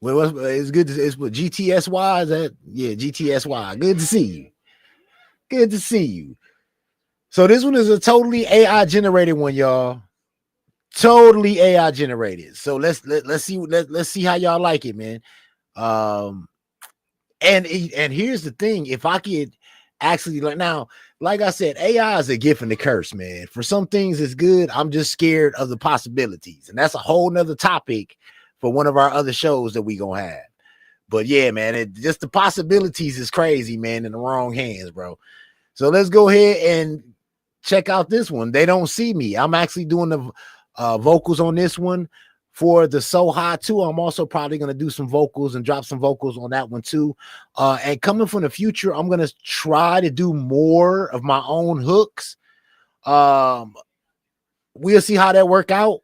Well, it's good. It's what GTSY is that? Yeah, GTSY. Good to see you. Good to see you. So this one is a totally AI generated one, y'all. Totally AI generated. So let's see how y'all like it, man. And here's the thing: if I could actually like I said, AI is a gift and a curse, man. For some things, it's good. I'm just scared of the possibilities, and that's a whole nother topic for one of our other shows that we gonna have. But yeah, man, just the possibilities is crazy, man, in the wrong hands, bro. So let's go ahead and check out this one. They Don't See Me. I'm actually doing the vocals on this one for the So High 2. I'm also probably gonna do some vocals and drop some vocals on that one too. And coming from the future, I'm gonna try to do more of my own hooks. We'll see how that work out.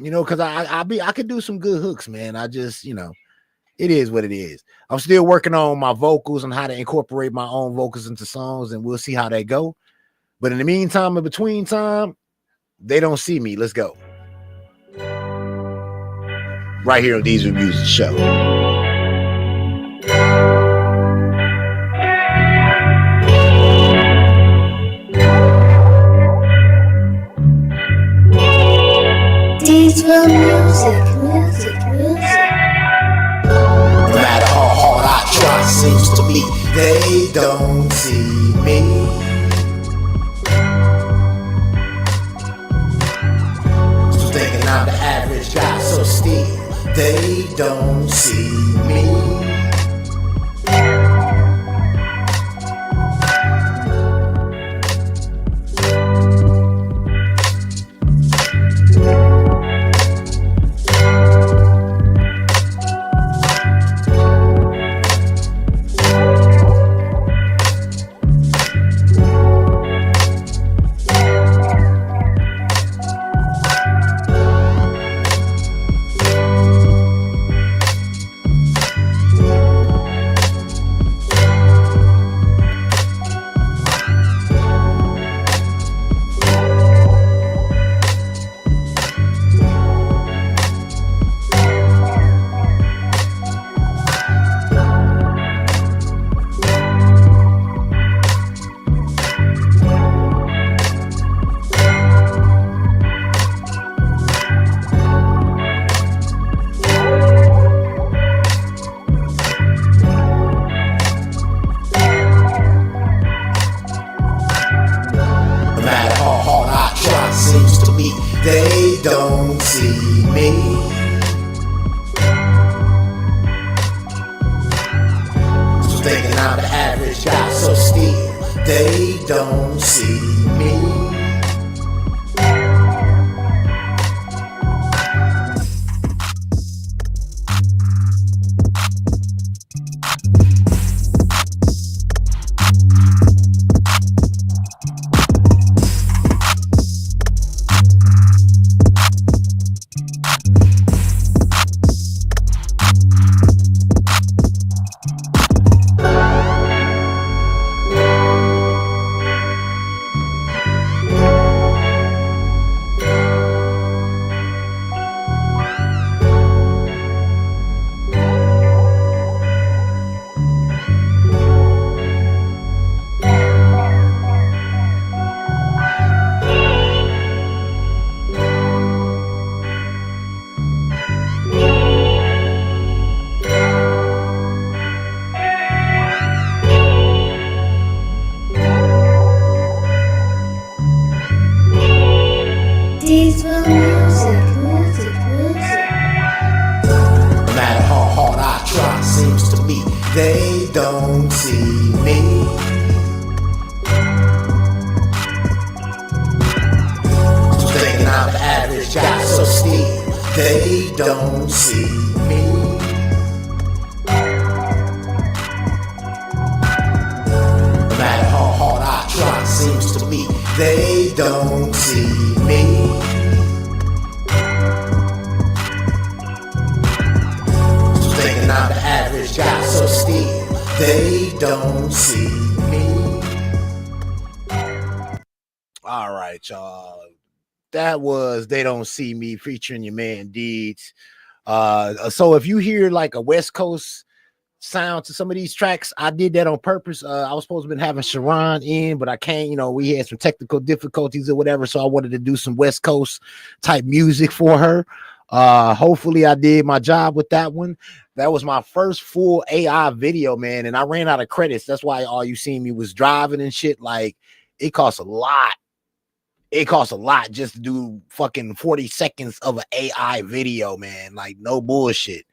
Because I could do some good hooks, man. I just, it is what it is. I'm still working on my vocals and how to incorporate my own vocals into songs, and we'll see how they go. But in the meantime, in between time, They Don't See Me. Let's go. Right here on D'sville Music Show. D'sville music. No matter how hard I try, seems to me they don't see me. Still thinking I'm the average guy, so still they don't see me. They don't see me. Still thinking I'm the average guy, so still they don't see me. see me. Still thinking I'm the average guy, so still they don't see me. No matter how hard I try, seems to me they don't see me. Still thinking I'm the average guy, so still they don't see me. All right, y'all. That was They Don't See Me featuring your man Deeds. So if you hear like a West Coast sound to some of these tracks, I did that on purpose. I was supposed to have been having Charon in, but I can't, we had some technical difficulties or whatever, so I wanted to do some West Coast type music for her. Hopefully I did my job with that one. That was my first full AI video, man, and I ran out of credits. That's why all you seen me was driving and shit. Like, it costs a lot. It costs a lot just to do fucking 40 seconds of an AI video, man. Like, no bullshit.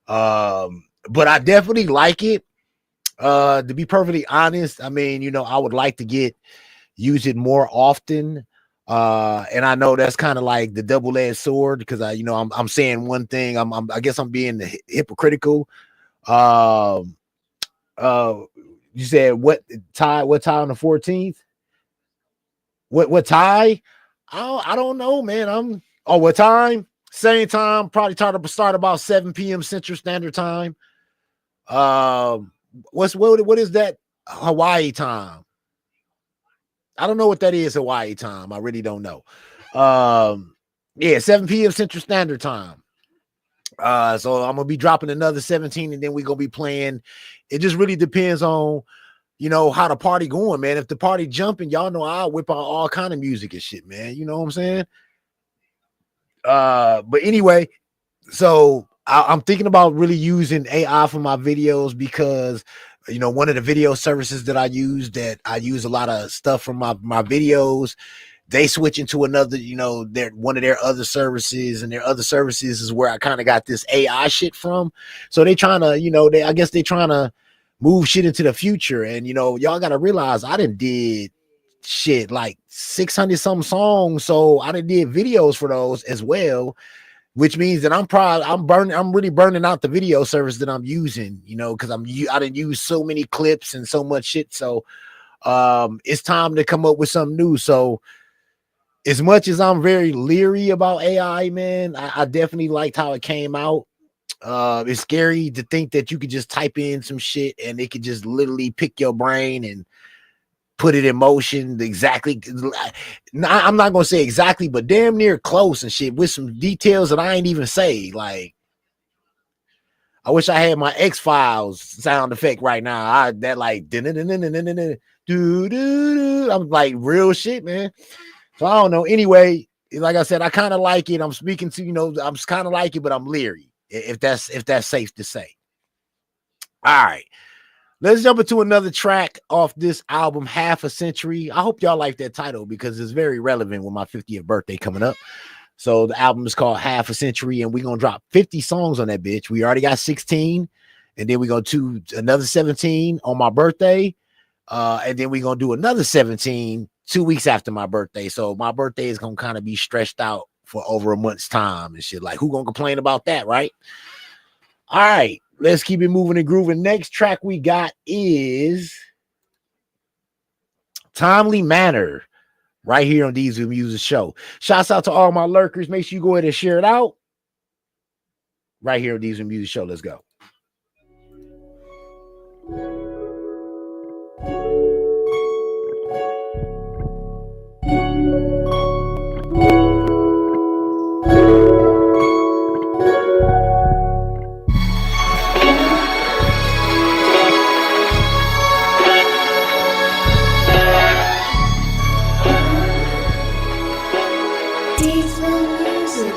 But I definitely like it. To be perfectly honest, I mean, I would like to use it more often. And I know that's kind of like the double-edged sword because I'm saying one thing. I guess I'm being hypocritical. You said what tie on the 14th? What tie? I don't know, man. What time? Same time, probably start about 7 p.m. Central Standard Time. What is that? Hawaii time. I don't know what that is, Hawaii time. I really don't know. Yeah, 7 p.m. Central Standard Time. So I'm gonna be dropping another 17, and then we're gonna be playing. It just really depends on how the party going, man. If the party jumping, y'all know I'll whip out all kind of music and shit, man. You know what I'm saying? But anyway, so I'm thinking about really using AI for my videos because one of the video services that I use a lot of stuff from my videos. They switch into another, one of their other services, and their other services is where I kind of got this AI shit from. So they trying to, I guess they trying to move shit into the future. And y'all got to realize I did shit like 600 some songs, so I did videos for those as well, which means that I'm really burning out the video service that I'm using, because I didn't use so many clips and so much shit. So it's time to come up with something new. So as much as I'm very leery about AI, man, I definitely liked how it came out. It's scary to think that you could just type in some shit and it could just literally pick your brain and put it in motion exactly. I'm not gonna say exactly, but damn near close and shit with some details that I ain't even say. Like, I wish I had my X-Files sound effect right now. I'm like real shit, man. So I don't know. Anyway, like I said, I kind of like it. I'm speaking to, I'm kind of like it, but I'm leery, if that's safe to say. All right. Let's jump into another track off this album, Half a Century. I hope y'all like that title because it's very relevant with my 50th birthday coming up. So the album is called Half a Century, and we're going to drop 50 songs on that bitch. We already got 16, and then we're going to do another 17 on my birthday, and then we're going to do another 17 2 weeks after my birthday. So my birthday is going to kind of be stretched out for over a month's time and shit. Like, who going to complain about that, right? All right. Let's keep it moving and grooving. Next track we got is Timely Manner right here on Diesel Music Show. Shouts out to all my lurkers. Make sure you go ahead and share it out right here on Diesel Music Show. Let's go. Diesel music.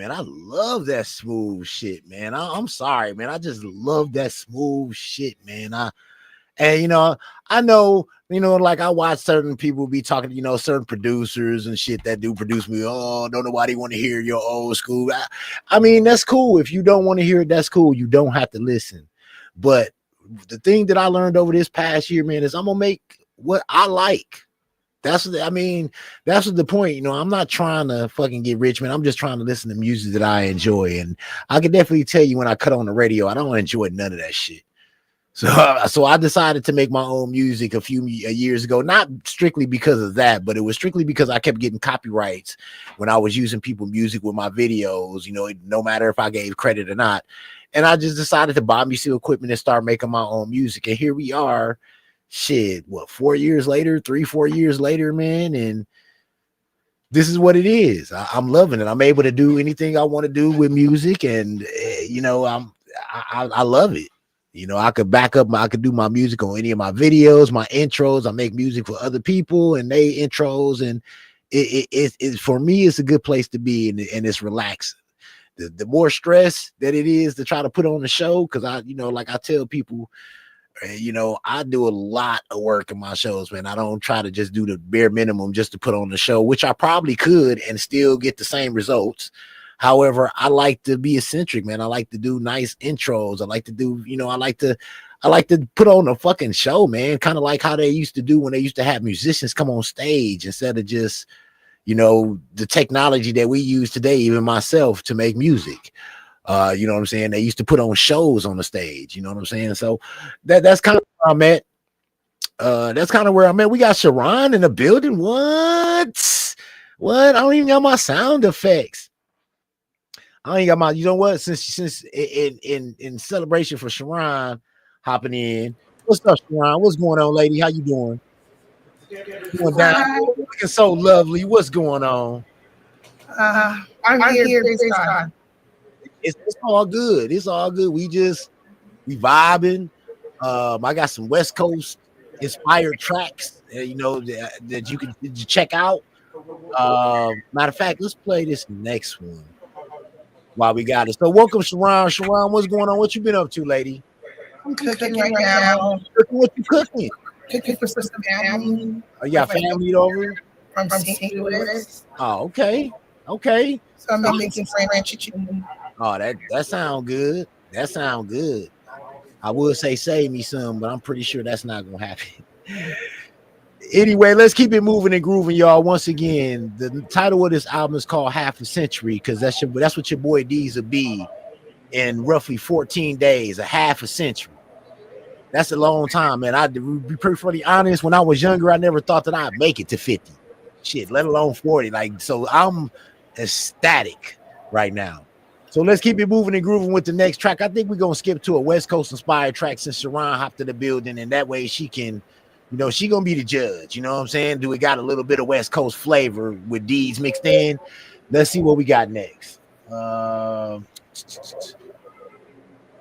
man. I love that smooth shit, man. I'm sorry, man. I just love that smooth shit, man. And I know, like I watch certain people be talking, certain producers and shit that do produce me. Oh, don't nobody want to hear your old school. I mean, that's cool. If you don't want to hear it, that's cool. You don't have to listen. But the thing that I learned over this past year, man, is I'm gonna make what I like. That's what the point. I'm not trying to fucking get rich, man. I'm just trying to listen to music that I enjoy. And I can definitely tell you when I cut on the radio, I don't enjoy none of that shit. So I decided to make my own music a few years ago, not strictly because of that, but it was strictly because I kept getting copyrights when I was using people's music with my videos, no matter if I gave credit or not. And I just decided to buy me some equipment and start making my own music. And here we are, shit, what, 4 years later, 3-4 years later, man. And this is what it is. I'm loving it. I'm able to do anything I want to do with music. And, I love it. I could I could do my music on any of my videos, my intros. I make music for other people and they intros. And it for me, it's a good place to be. And it's relaxing. The more stress that it is to try to put on the show, because like I tell people, I do a lot of work in my shows, man. I don't try to just do the bare minimum just to put on the show, which I probably could and still get the same results. However, I like to be eccentric, man. I like to do nice intros. I like to do, I like to put on a fucking show, man. Kind of like how they used to do when they used to have musicians come on stage instead of just, the technology that we use today, even myself, to make music. You know what I'm saying? They used to put on shows on the stage. You know what I'm saying? So that's kind of where I'm at. That's kind of where I'm at. We got Charon in the building. What? I don't even got my sound effects. I ain't got my, since in celebration for Charon hopping in. What's up, Charon? What's going on, lady? How you doing? Going down. Looking so lovely. What's going on? I'm here this time. It's all good. It's all good. We vibing. I got some West Coast inspired tracks, that you can check out. Matter of fact, let's play this next one while we got it. So welcome, Charon. Charon, what's going on? What you been up to, lady? I'm cooking right now. What you cooking? Cooking for some family. Oh, you got family over? From St. Louis. Oh, okay. Okay. So I'm making French chicken. Oh, that sound good. That sound good. I would say save me some, but I'm pretty sure that's not gonna happen. Anyway, let's keep it moving and grooving, y'all. Once again, the title of this album is called Half a Century, because that's what your boy D's will be in roughly 14 days, a half a century. That's a long time, man. I'd be pretty honest. When I was younger, I never thought that I'd make it to 50. Shit, let alone 40. So I'm ecstatic right now. So let's keep it moving and grooving with the next track. I think we're going to skip to a West Coast inspired track since Charon hopped to the building, and that way she can, she going to be the judge. You know what I'm saying? Do we got a little bit of West Coast flavor with D's mixed in? Let's see what we got next.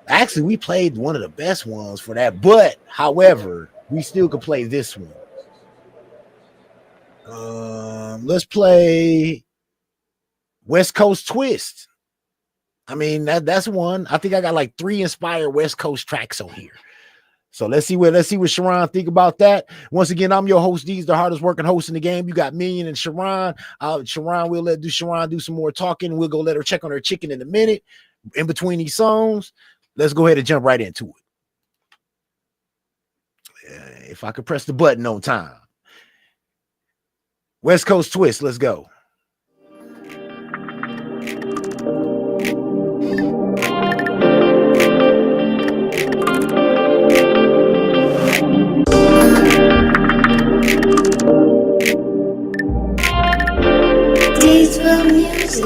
Actually, we played one of the best ones for that, but however, we still could play this one. Let's play West Coast Twist. I mean, that's one. I think I got like 3 inspired West Coast tracks on here. So let's see what Charon think about that. Once again, I'm your host, D's, the hardest working host in the game. You got Million and Charon. Charon, we'll let Charon do some more talking. We'll go let her check on her chicken in a minute. In between these songs, let's go ahead and jump right into it. If I could press the button on time. West Coast Twist, let's go. D33DZVILL3 music.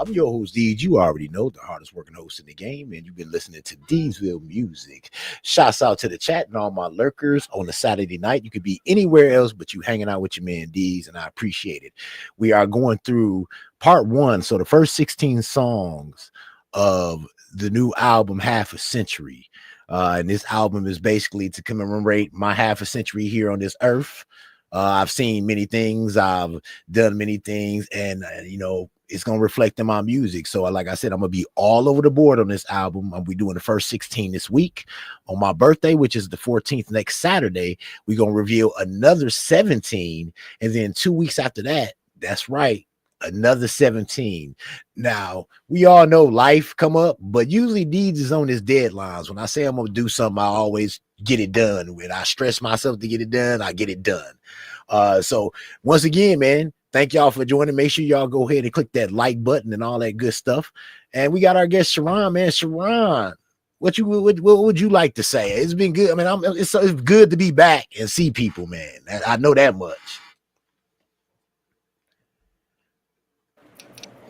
I'm your host, Deej. You already know, the hardest working host in the game, and you've been listening to Deesville Music. Shouts out to the chat and all my lurkers on a Saturday night. You could be anywhere else, but you hanging out with your man Deez, and I appreciate it. We are going through part 1, so the first 16 songs of the new album, Half a Century. And this album is basically to commemorate my half a century here on this earth. I've seen many things, I've done many things, and it's gonna reflect in my music. So like I said, I'm gonna be all over the board on this album. I'll be doing the first 16 this week. On my birthday, which is the 14th, next Saturday, we're gonna reveal another 17, and then 2 weeks after that, that's right, another 17. Now we all know life come up, but usually Deeds is on his deadlines. When I say I'm gonna do something, I always get it done. When I stress myself to get it done, I get it done. So once again, man, thank y'all for joining. Make sure y'all go ahead and click that like button and all that good stuff. And we got our guest Charon, man. Charon, what would you like to say? It's been good. I mean, it's good to be back and see people, man. I know that much.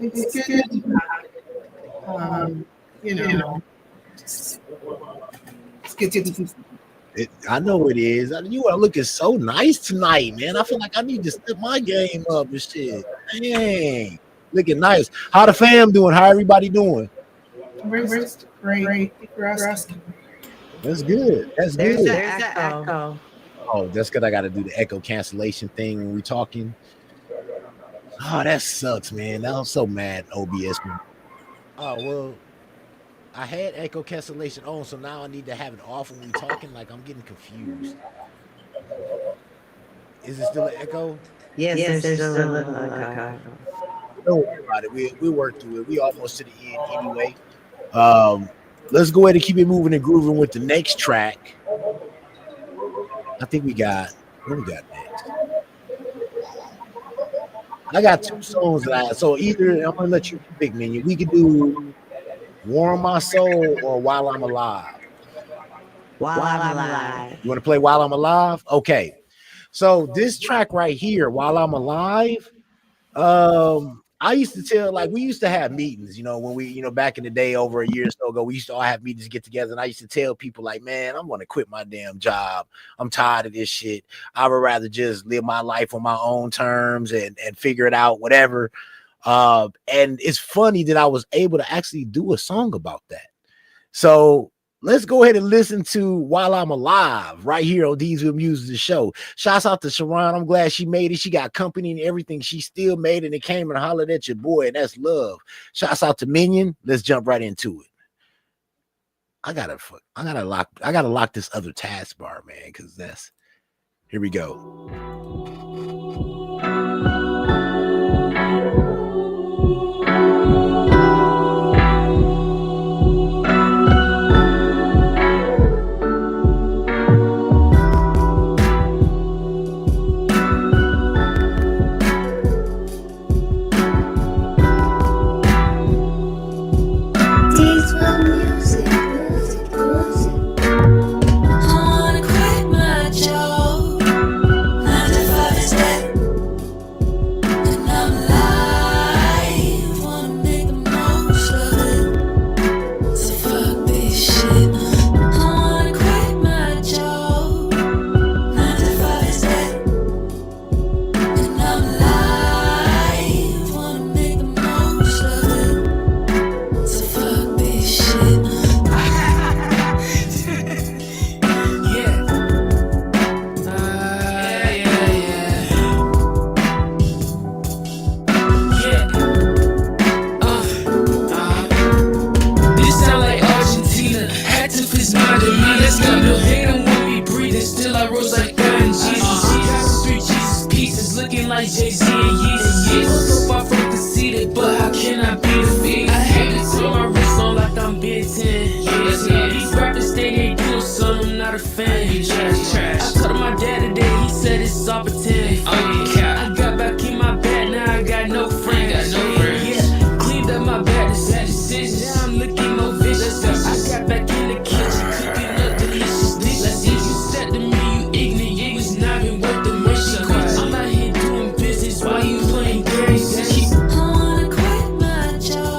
It's good. It's good to I know it is. You are looking so nice tonight, man. I feel like I need to step my game up and shit. Dang, looking nice. How the fam doing? How everybody doing? great. That's good. That's There's good. that echo. Oh, that's good. I got to do the echo cancellation thing when we're talking. Oh, that sucks, man. I'm so mad. OBS. Oh well. I had echo cancellation on, so now I need to have it off when we're talking. Like, I'm getting confused. Is it still an echo? Yes, there's a little echo. Don't worry about it. We'll work through it. We almost to the end anyway. Let's go ahead and keep it moving and grooving with the next track. I think what we got next? I got 2 songs so either I'm gonna let you pick, man. We could do Warm My Soul or While I'm Alive. While I'm alive. You want to play While I'm Alive? Okay. So this track right here, While I'm Alive, I used to tell, like, we used to have meetings, when we, back in the day over a year or so ago, we used to all have meetings, get together, and I used to tell people, like, man, I'm going to quit my damn job. I'm tired of this shit. I would rather just live my life on my own terms and figure it out, whatever. And it's funny that I was able to actually do a song about that. So let's go ahead and listen to While I'm Alive right here on Deesville Music, the show. Shouts out to Charon. I'm glad she made it. She got company and everything. She still made it and came and hollered at your boy, and that's love. Shouts out to Minion. Let's jump right into it. I gotta lock this other taskbar, man, because here we go. Why you playing games? I wanna quit my job.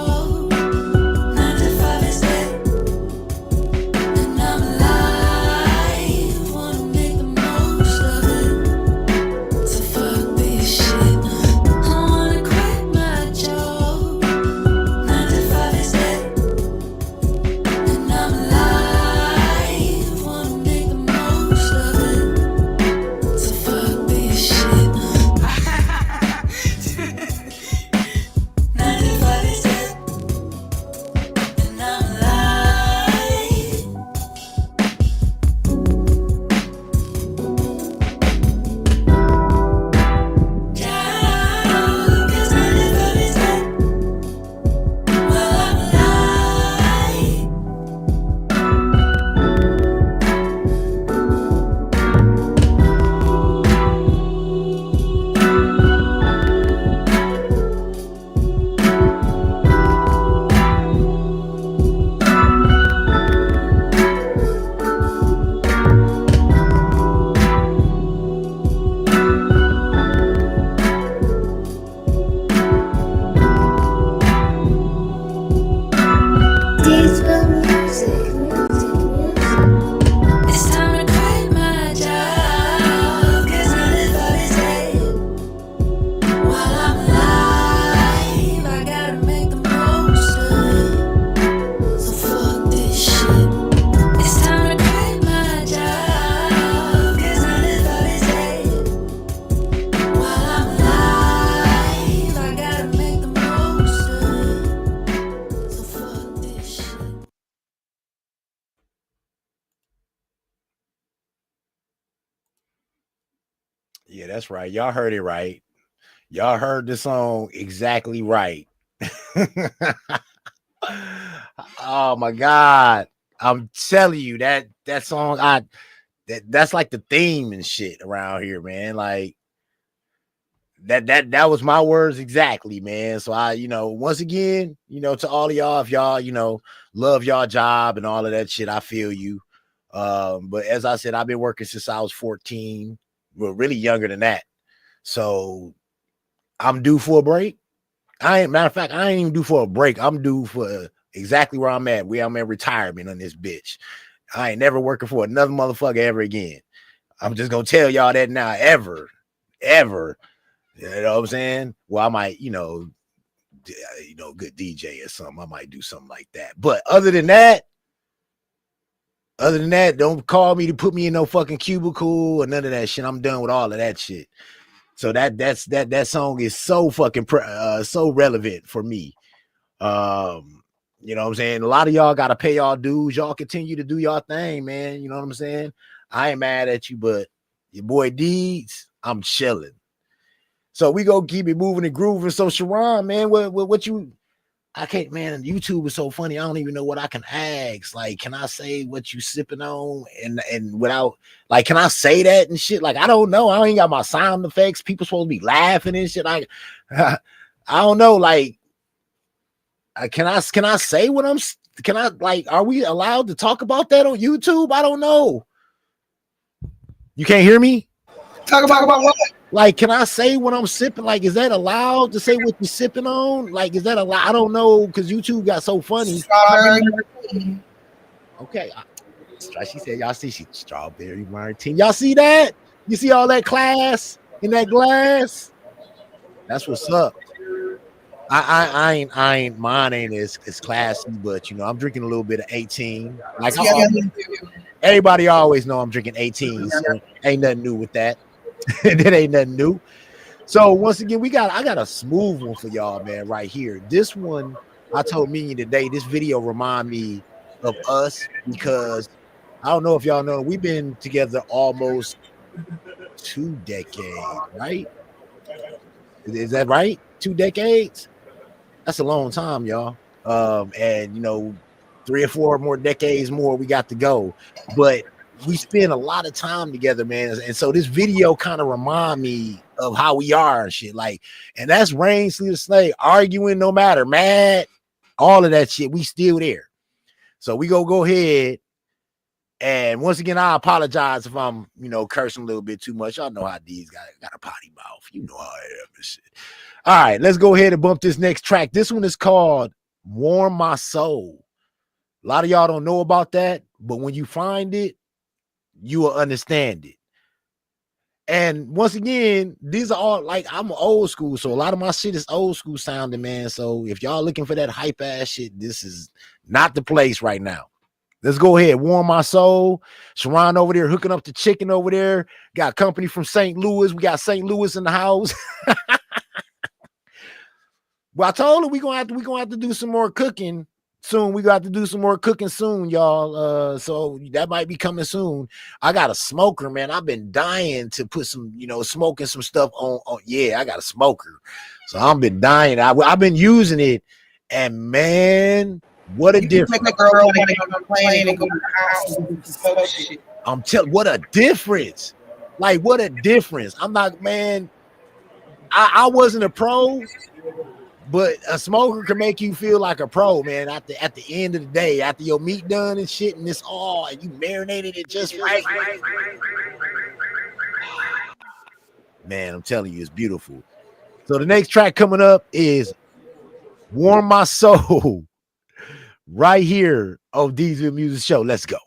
Yeah, that's right. Y'all heard it right. Y'all heard the song exactly right. Oh my God. I'm telling you that song, that's like the theme and shit around here, man. Like that was my words exactly, man. So once again, to all of y'all, if y'all, love y'all job and all of that shit, I feel you. But as I said, I've been working since I was 14, well, really younger than that. So I'm due for a break. Matter of fact, I ain't even due for a break. I'm due for exactly where I'm at. I'm in retirement on this bitch. I ain't never working for another motherfucker ever again. I'm just gonna tell y'all that now, ever. You know what I'm saying? Well, I might, good DJ or something. I might do something like that. But other than that, don't call me to put me in no fucking cubicle or none of that shit. I'm done with all of that shit. So that song is so fucking so relevant for me. You know what I'm saying? A lot of y'all got to pay y'all dues. Y'all continue to do y'all thing, man. You know what I'm saying? I ain't mad at you, but your boy Deeds, I'm chilling. So we go keep it moving and grooving. So Charon, man, what you? I can't, man. YouTube is so funny. I don't even know what I can ask. Like, can I say what you sipping on and without, like, can I say that and shit? Like, I don't know. I ain't got my sound effects. People supposed to be laughing and shit. Like, I don't know. Like, can I say what I'm? Can I, like? Are we allowed to talk about that on YouTube? I don't know. You can't hear me? Talk about what? Like, can I say what I'm sipping? Like, is that allowed to say what you're sipping on? Like, is that allowed? I don't know, because YouTube got so funny. Okay. She said, y'all see she's strawberry martini. Y'all see that? You see all that class in that glass? That's what's up. Mine ain't as classy, but I'm drinking a little bit of 18. Like everybody always know I'm drinking 18, so ain't nothing new with that. That ain't nothing new. So once again, I got a smooth one for y'all, man, right here. This one, I told Minion today, this video remind me of us because I don't know if y'all know, we've been together almost 2 decades, right? Is that right? 2 decades? That's a long time, y'all. And 3 or 4 more decades more we got to go. But we spend a lot of time together, man. And so this video kind of remind me of how we are and shit. Like, and that's Rain, Sleep, or Slay, arguing no matter, mad, all of that shit. We still there. So we go ahead. And once again, I apologize if I'm, cursing a little bit too much. Y'all know how these guys got a potty mouth. You know how I am and shit. All right, let's go ahead and bump this next track. This one is called Warm My Soul. A lot of y'all don't know about that, but when you find it, you will understand it. And once again, these are all, like, I'm old school, so a lot of my shit is old school sounding, man. So if y'all looking for that hype ass shit, this is not the place right now. Let's go ahead. Warm My Soul. Charon over there hooking up the chicken over there. Got company from St. Louis. We got St. Louis in the house. Well, I told her we're gonna have to do some more cooking soon. We got to do some more cooking soon, y'all. So that might be coming soon. I got a smoker, man. I've been dying to put some, smoking some stuff on. Yeah, I got a smoker. So I've been dying. I've been using it, and man, what a difference. Make a girl want to go plane and go to the house and smoke shit. I'm telling, what a difference. Like, what a difference. I'm not, man, I wasn't a pro, but a smoker can make you feel like a pro, man. At the end of the day, after your meat done and shit, and it's all, and you marinated it just right. Man, I'm telling you, it's beautiful. So the next track coming up is Warm My Soul right here on DZVILL Music Show. Let's go.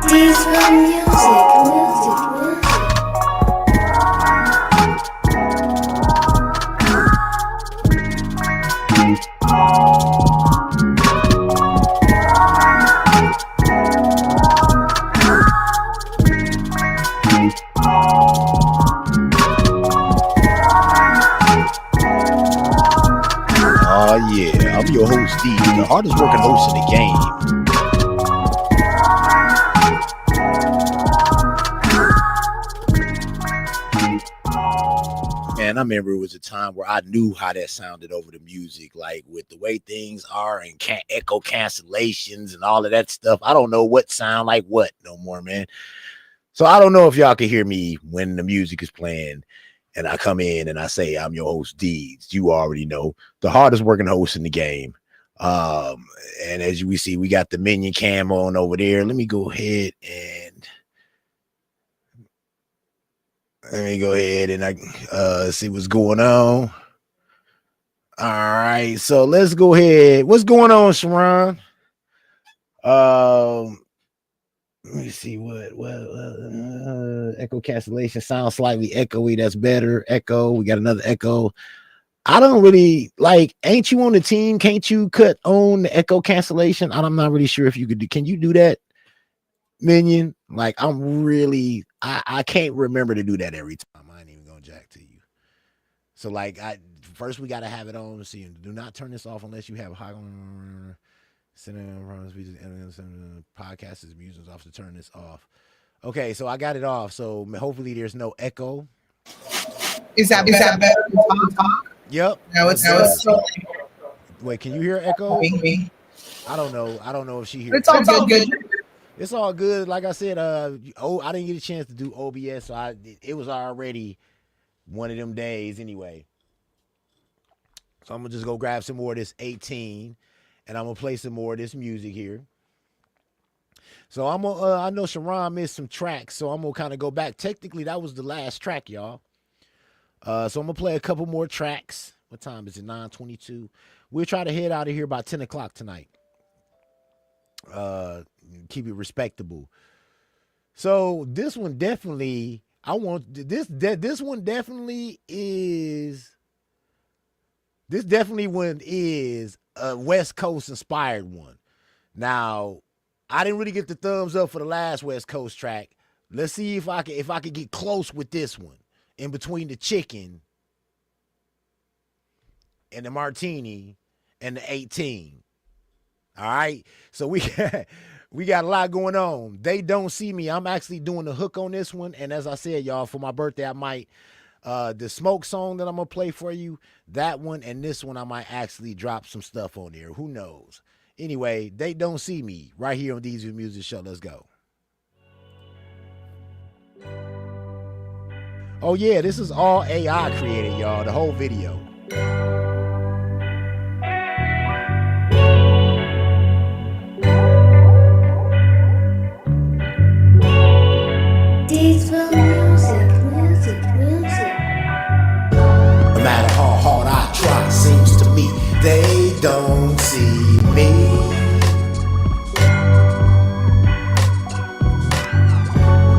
Diesel music. Oh yeah, I'm your host, Steve, the hardest working host in the game. Man, I remember it was a time where I knew how that sounded over the music, like with the way things are and echo cancellations and all of that stuff. I don't know what sound like what no more, man. So I don't know if y'all can hear me when the music is playing and I come in and I say, I'm your host, Deeds. You already know, the hardest working host in the game. And as we see, we got the minion cam on over there. Let me go ahead and see what's going on. All right, so let's go ahead. What's going on, Charon? Let me see what echo cancellation sounds slightly echoey. That's better. Echo. We got another echo. I don't really like. Ain't you on the team? Can't you cut on the echo cancellation? I'm not really sure if you could do. Can you do that, Minion? Like, I can't remember to do that every time. I ain't even gonna jack to you. So like, first we gotta have it on. See, do not turn this off unless you have high. Podcast is music off to turn this off. Okay, so I got it off. So hopefully there's no echo. Is that better? Yep. No, it's Wait, can you hear echo? I don't know if she hears. It's all good. It's all good. Like I said, I didn't get a chance to do OBS, so it was already one of them days anyway. So I'm gonna just go grab some more of this 18, and I'm gonna play some more of this music here. So I'm gonna, I know Charon missed some tracks, so I'm gonna kind of go back. Technically, that was the last track, y'all. So I'm gonna play a couple more tracks. What time is it? 9:22. We'll try to head out of here by 10 o'clock tonight. Keep it respectable. So this one definitely, this one definitely is a West Coast inspired one. Now, I didn't really get the thumbs up for the last West Coast track. Let's see if I can get close with this one. In between the chicken and the martini and the 18. All right. So we got a lot going on. They don't see me. I'm actually doing the hook on this one. And as I said, y'all, for my birthday, I might, the smoke song that I'm going to play for you, that one and this one, I might actually drop some stuff on there. Who knows? Anyway, they don't see me right here on DZ Music Show. Let's go. Oh yeah, this is all AI created, y'all, the whole video. DZVILL3 music. No matter how hard I try, it seems to me they don't see me.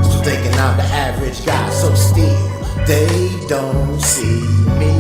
Still thinking I'm the average guy, so still they don't see me.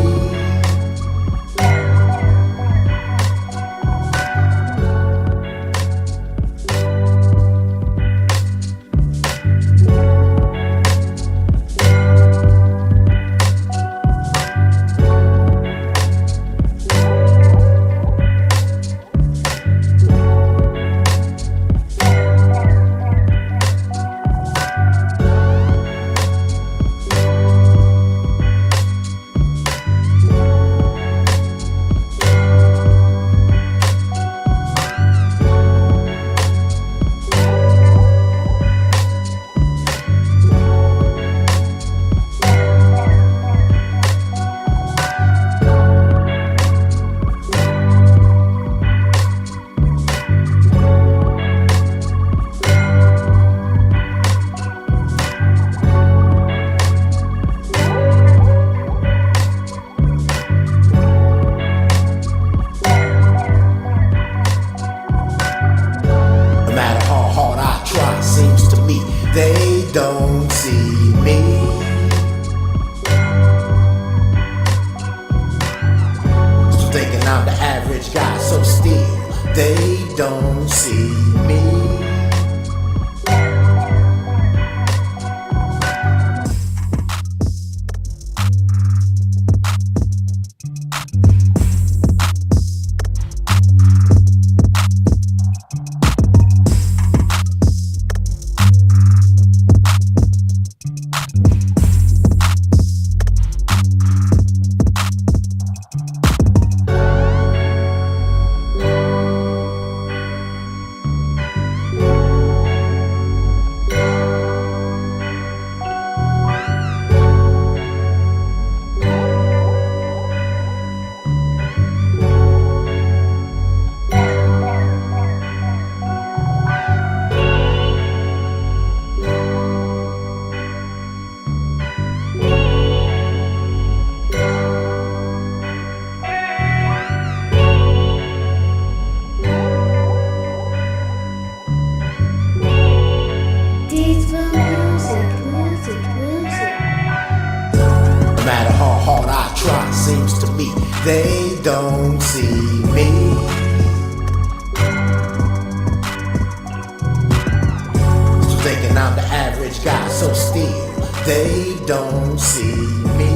they don't see me. So thinking I'm the average guy, so still they don't see me. Diesel music. No matter how hard I try, seems to me they don't see me. So thinking I'm the average guy, so still they don't see me.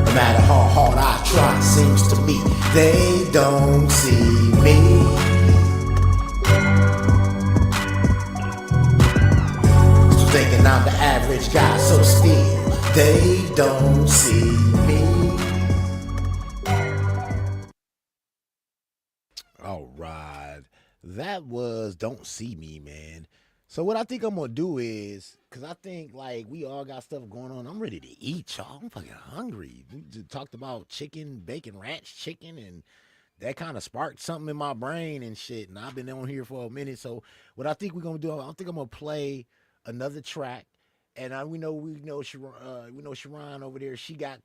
No matter how hard I try, seems to me they don't see me. Thinking I'm the average guy, so still they don't see me. All right, that was "Don't See Me," man. So what I think I'm gonna do is, cause I think like we all got stuff going on. I'm ready to eat, y'all. I'm fucking hungry. We just talked about chicken, bacon, ranch chicken, and that kind of sparked something in my brain and shit. And I've been on here for a minute. So what I think we're gonna do, I think I'm gonna play another track. And we know Sharon over there. She got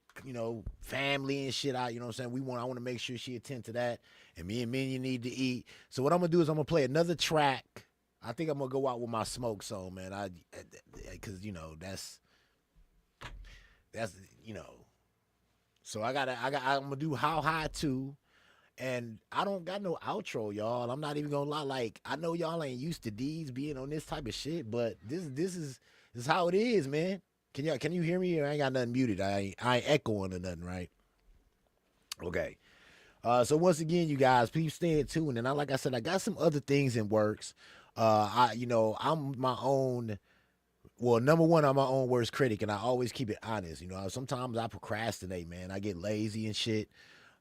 family and shit out. You know what I'm saying? I want to make sure she attend to that. And me and Minion need to eat. So what I'm gonna do is I'm gonna play another track. I think I'm gonna go out with my smoke song, man. Because that's So I'm gonna do How High 2. And I don't got no outro, y'all. I'm not even gonna lie. Like, I know y'all ain't used to these being on this type of shit, but this is how it is, man. Can you hear me? I ain't got nothing muted. I ain't echoing or nothing, right? Okay. So once again, you guys, please stay tuned. And like I said, I got some other things in works. I'm my own. Well, number one, I'm my own worst critic, and I always keep it honest. Sometimes I procrastinate, man. I get lazy and shit.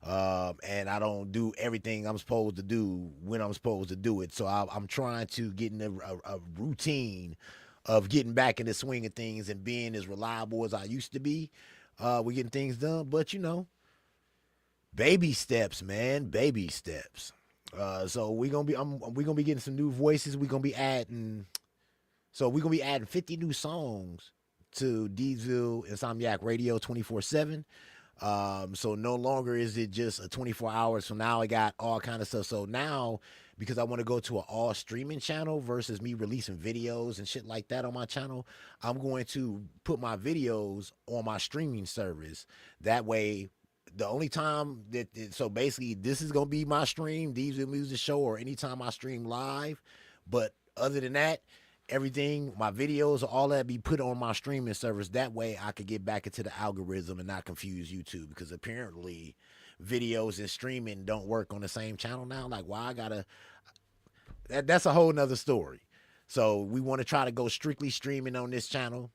And I don't do everything I'm supposed to do when I'm supposed to do it. So I'm trying to get in a routine of getting back in the swing of things and being as reliable as I used to be. We're getting things done, but baby steps, man, baby steps. So we're gonna be getting some new voices. We're gonna be adding 50 new songs to Diesel Insomniac Radio 24/7. So no longer is it just a 24 hours. So now I got all kind of stuff. So now, because I want to go to an all streaming channel versus me releasing videos and shit like that on my channel, I'm going to put my videos on my streaming service. That way, the only time so basically this is going to be my stream, Diesel Music Show, or anytime I stream live. But other than that, everything, my videos, all that be put on my streaming service. That way I could get back into the algorithm and not confuse YouTube, because apparently videos and streaming don't work on the same channel now. Like, why I gotta, that's a whole nother story. So we want to try to go strictly streaming on this channel.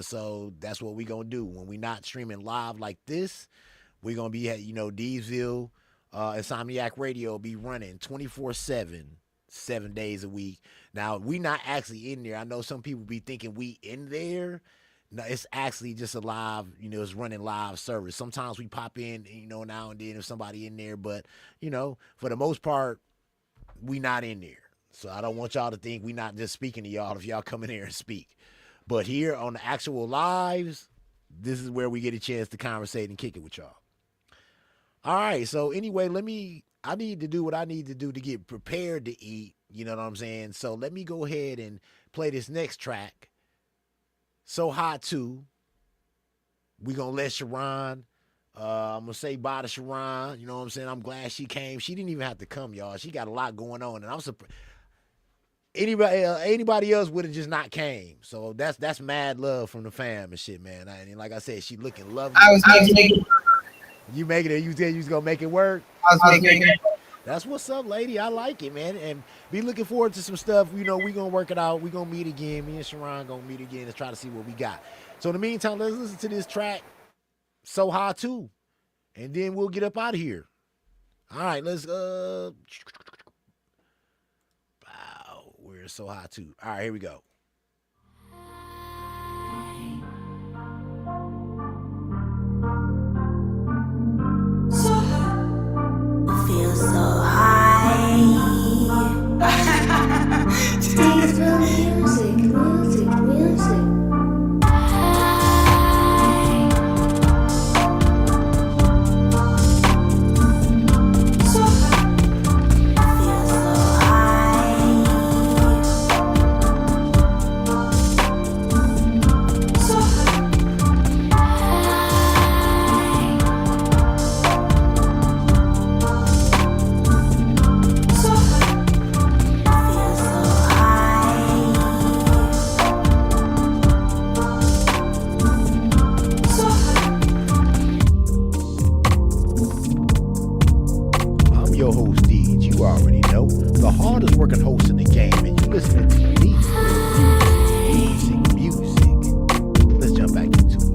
So that's what we gonna do. When we not streaming live like this, we gonna be at, Diesel Insomniac Radio be running 24/7, 7 days a week. Now, we not actually in there. I know some people be thinking we in there. No, it's actually just a live, it's running live service. Sometimes we pop in, now and then if somebody in there, but, for the most part, we not in there. So I don't want y'all to think we not just speaking to y'all if y'all come in here and speak. But here on the actual lives, this is where we get a chance to conversate and kick it with y'all. All right. So anyway, I need to do what I need to do to get prepared to eat. You know what I'm saying? So let me go ahead and play this next track. So Hot 2. We gonna let Charon. I'm gonna say bye to Charon. You know what I'm saying? I'm glad she came. She didn't even have to come, y'all. She got a lot going on, and I'm surprised. Anybody else would have just not came. So that's mad love from the fam and shit, man. And like I said, she looking lovely. I was making. You making it? You said you was gonna make it work. I was making. That's what's up, lady. I like it, man. And be looking forward to some stuff. You know, we gonna work it out. We gonna meet again. Me and Sharon gonna meet again and try to see what we got. So in the meantime, let's listen to this track, So High 2, and then we'll get up out of here. All right, let's wow, we're So High 2. All right, here we go. Feel so high. Diesel music. Your host, Deej. You already know. The hardest working host in the game, and you listening to me. Music. Let's jump back into it.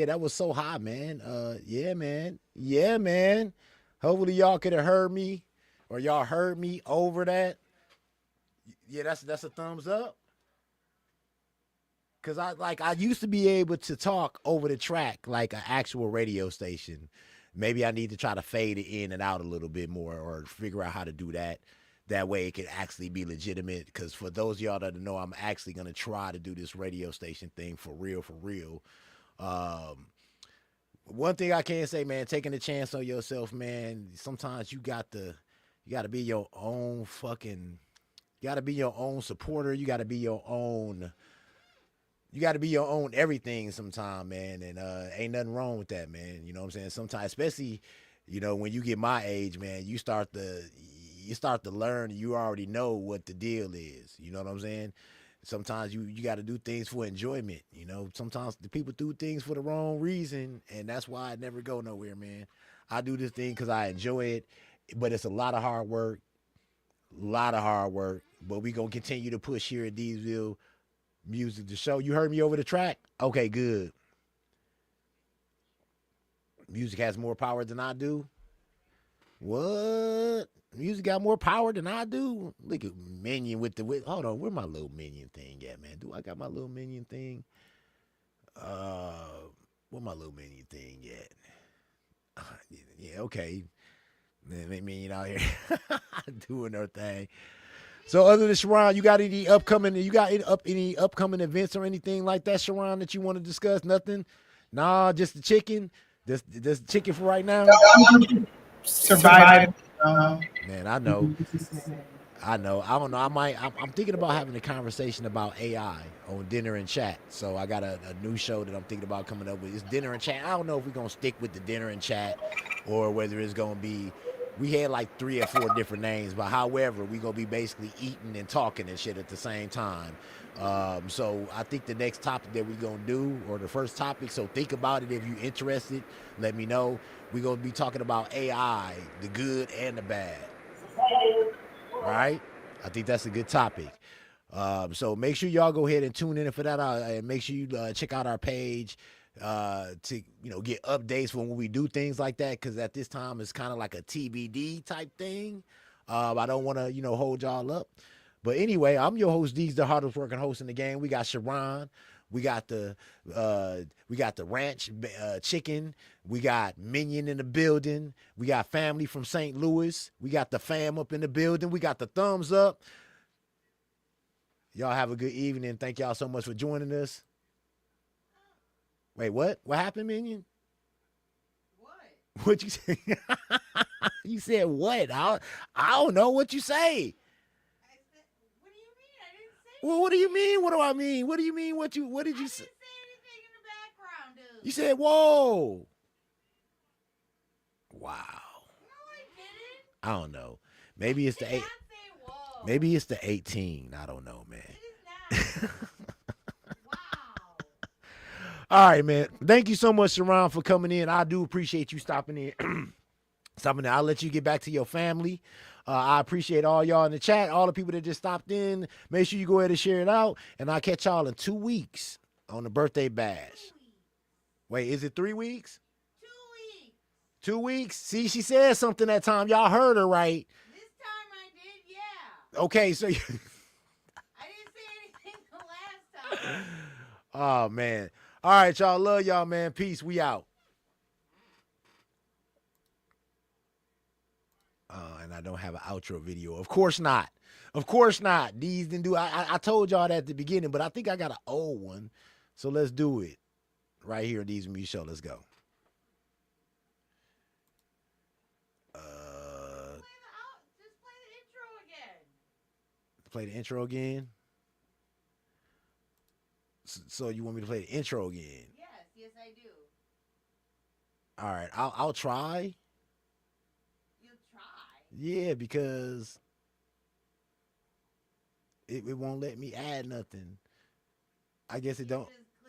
That was so hot, man. Yeah, man. Yeah, man. Hopefully y'all could have heard me, or y'all heard me over that. Yeah, that's a thumbs up. Cause I used to be able to talk over the track like an actual radio station. Maybe I need to try to fade it in and out a little bit more, or figure out how to do that. That way it can actually be legitimate. Because for those of y'all that know, I'm actually gonna try to do this radio station thing for real, for real. One thing I can say, man, taking a chance on yourself, man. Sometimes you got to be your own fucking, you got to be your own supporter. You got to be your own. You got to be your own everything sometime, man. And ain't nothing wrong with that, man. You know what I'm saying? Sometimes, especially, when you get my age, man, you start to learn. You already know what the deal is. You know what I'm saying? Sometimes you got to do things for enjoyment. Sometimes the people do things for the wrong reason, and that's why I never go nowhere, man. I do this thing because I enjoy it, but it's a lot of hard work, But we gonna continue to push here at D'sville Music, the show. You heard me over the track? Okay, good. Music has more power than I do. What? Music got more power than I do? Look at Minion hold on, where my little Minion thing at, man? Do I got my little Minion thing? Where my little Minion thing at? Yeah, okay. Minion out here doing her thing. So other than Charon, you got any upcoming events or anything like that, Charon, that you want to discuss? Nothing? Nah, just the chicken. Just the chicken for right now. Surviving. Man, I know. I don't know. I'm thinking about having a conversation about AI on Dinner and Chat. So I got a new show that I'm thinking about coming up with. It's Dinner and Chat. I don't know if we're gonna stick with the Dinner and Chat or whether it's gonna be. We had like 3 or 4 different names, but however, we gonna be basically eating and talking and shit at the same time. So I think the next topic that we gonna do, or the first topic, so think about it if you're interested. Let me know. We gonna be talking about AI, the good and the bad. All right, I think that's a good topic. So make sure y'all go ahead and tune in for that, and make sure you check out our page to get updates when we do things like that. Because at this time it's kind of like a TBD type thing. I don't want to hold y'all up. But anyway, I'm your host, D's, the hardest working host in the game. We got Charon. We got the ranch chicken. We got Minion in the building. We got family from St. Louis. We got the fam up in the building. We got the thumbs up. Y'all have a good evening. Thank y'all so much for joining us. Wait, what? What happened, Minion? What? What you say? You said what? I don't know what you say. Well, what do you mean? What do I mean? What do you mean? What did you say? I didn't say anything in the background, dude. You said, whoa. Wow. No, I didn't. I don't know. Maybe it's the 8. Maybe it's the 18. I don't know, man. It is not. Wow. All right, man. Thank you so much, Charon, for coming in. I do appreciate you stopping in. I'll let you get back to your family. I appreciate all y'all in the chat, all the people that just stopped in. Make sure you go ahead and share it out. And I'll catch y'all in 2 weeks on the birthday bash. Wait, is it 3 weeks? 2 weeks. 2 weeks? See, she said something that time. Y'all heard her right. This time I did, yeah. Okay, so I didn't say anything the last time. Oh, man. All right, y'all. Love y'all, man. Peace. We out. And I don't have an outro video. Of course not. Of course not. These didn't do. I told y'all that at the beginning, but I think I got an old one. So let's do it right here in D's Music Show. Let's go. Just play the intro again. Play the intro again. So you want me to play the intro again? Yes, I do. All right, I'll try. Yeah, because it won't let me add nothing. I guess it don't.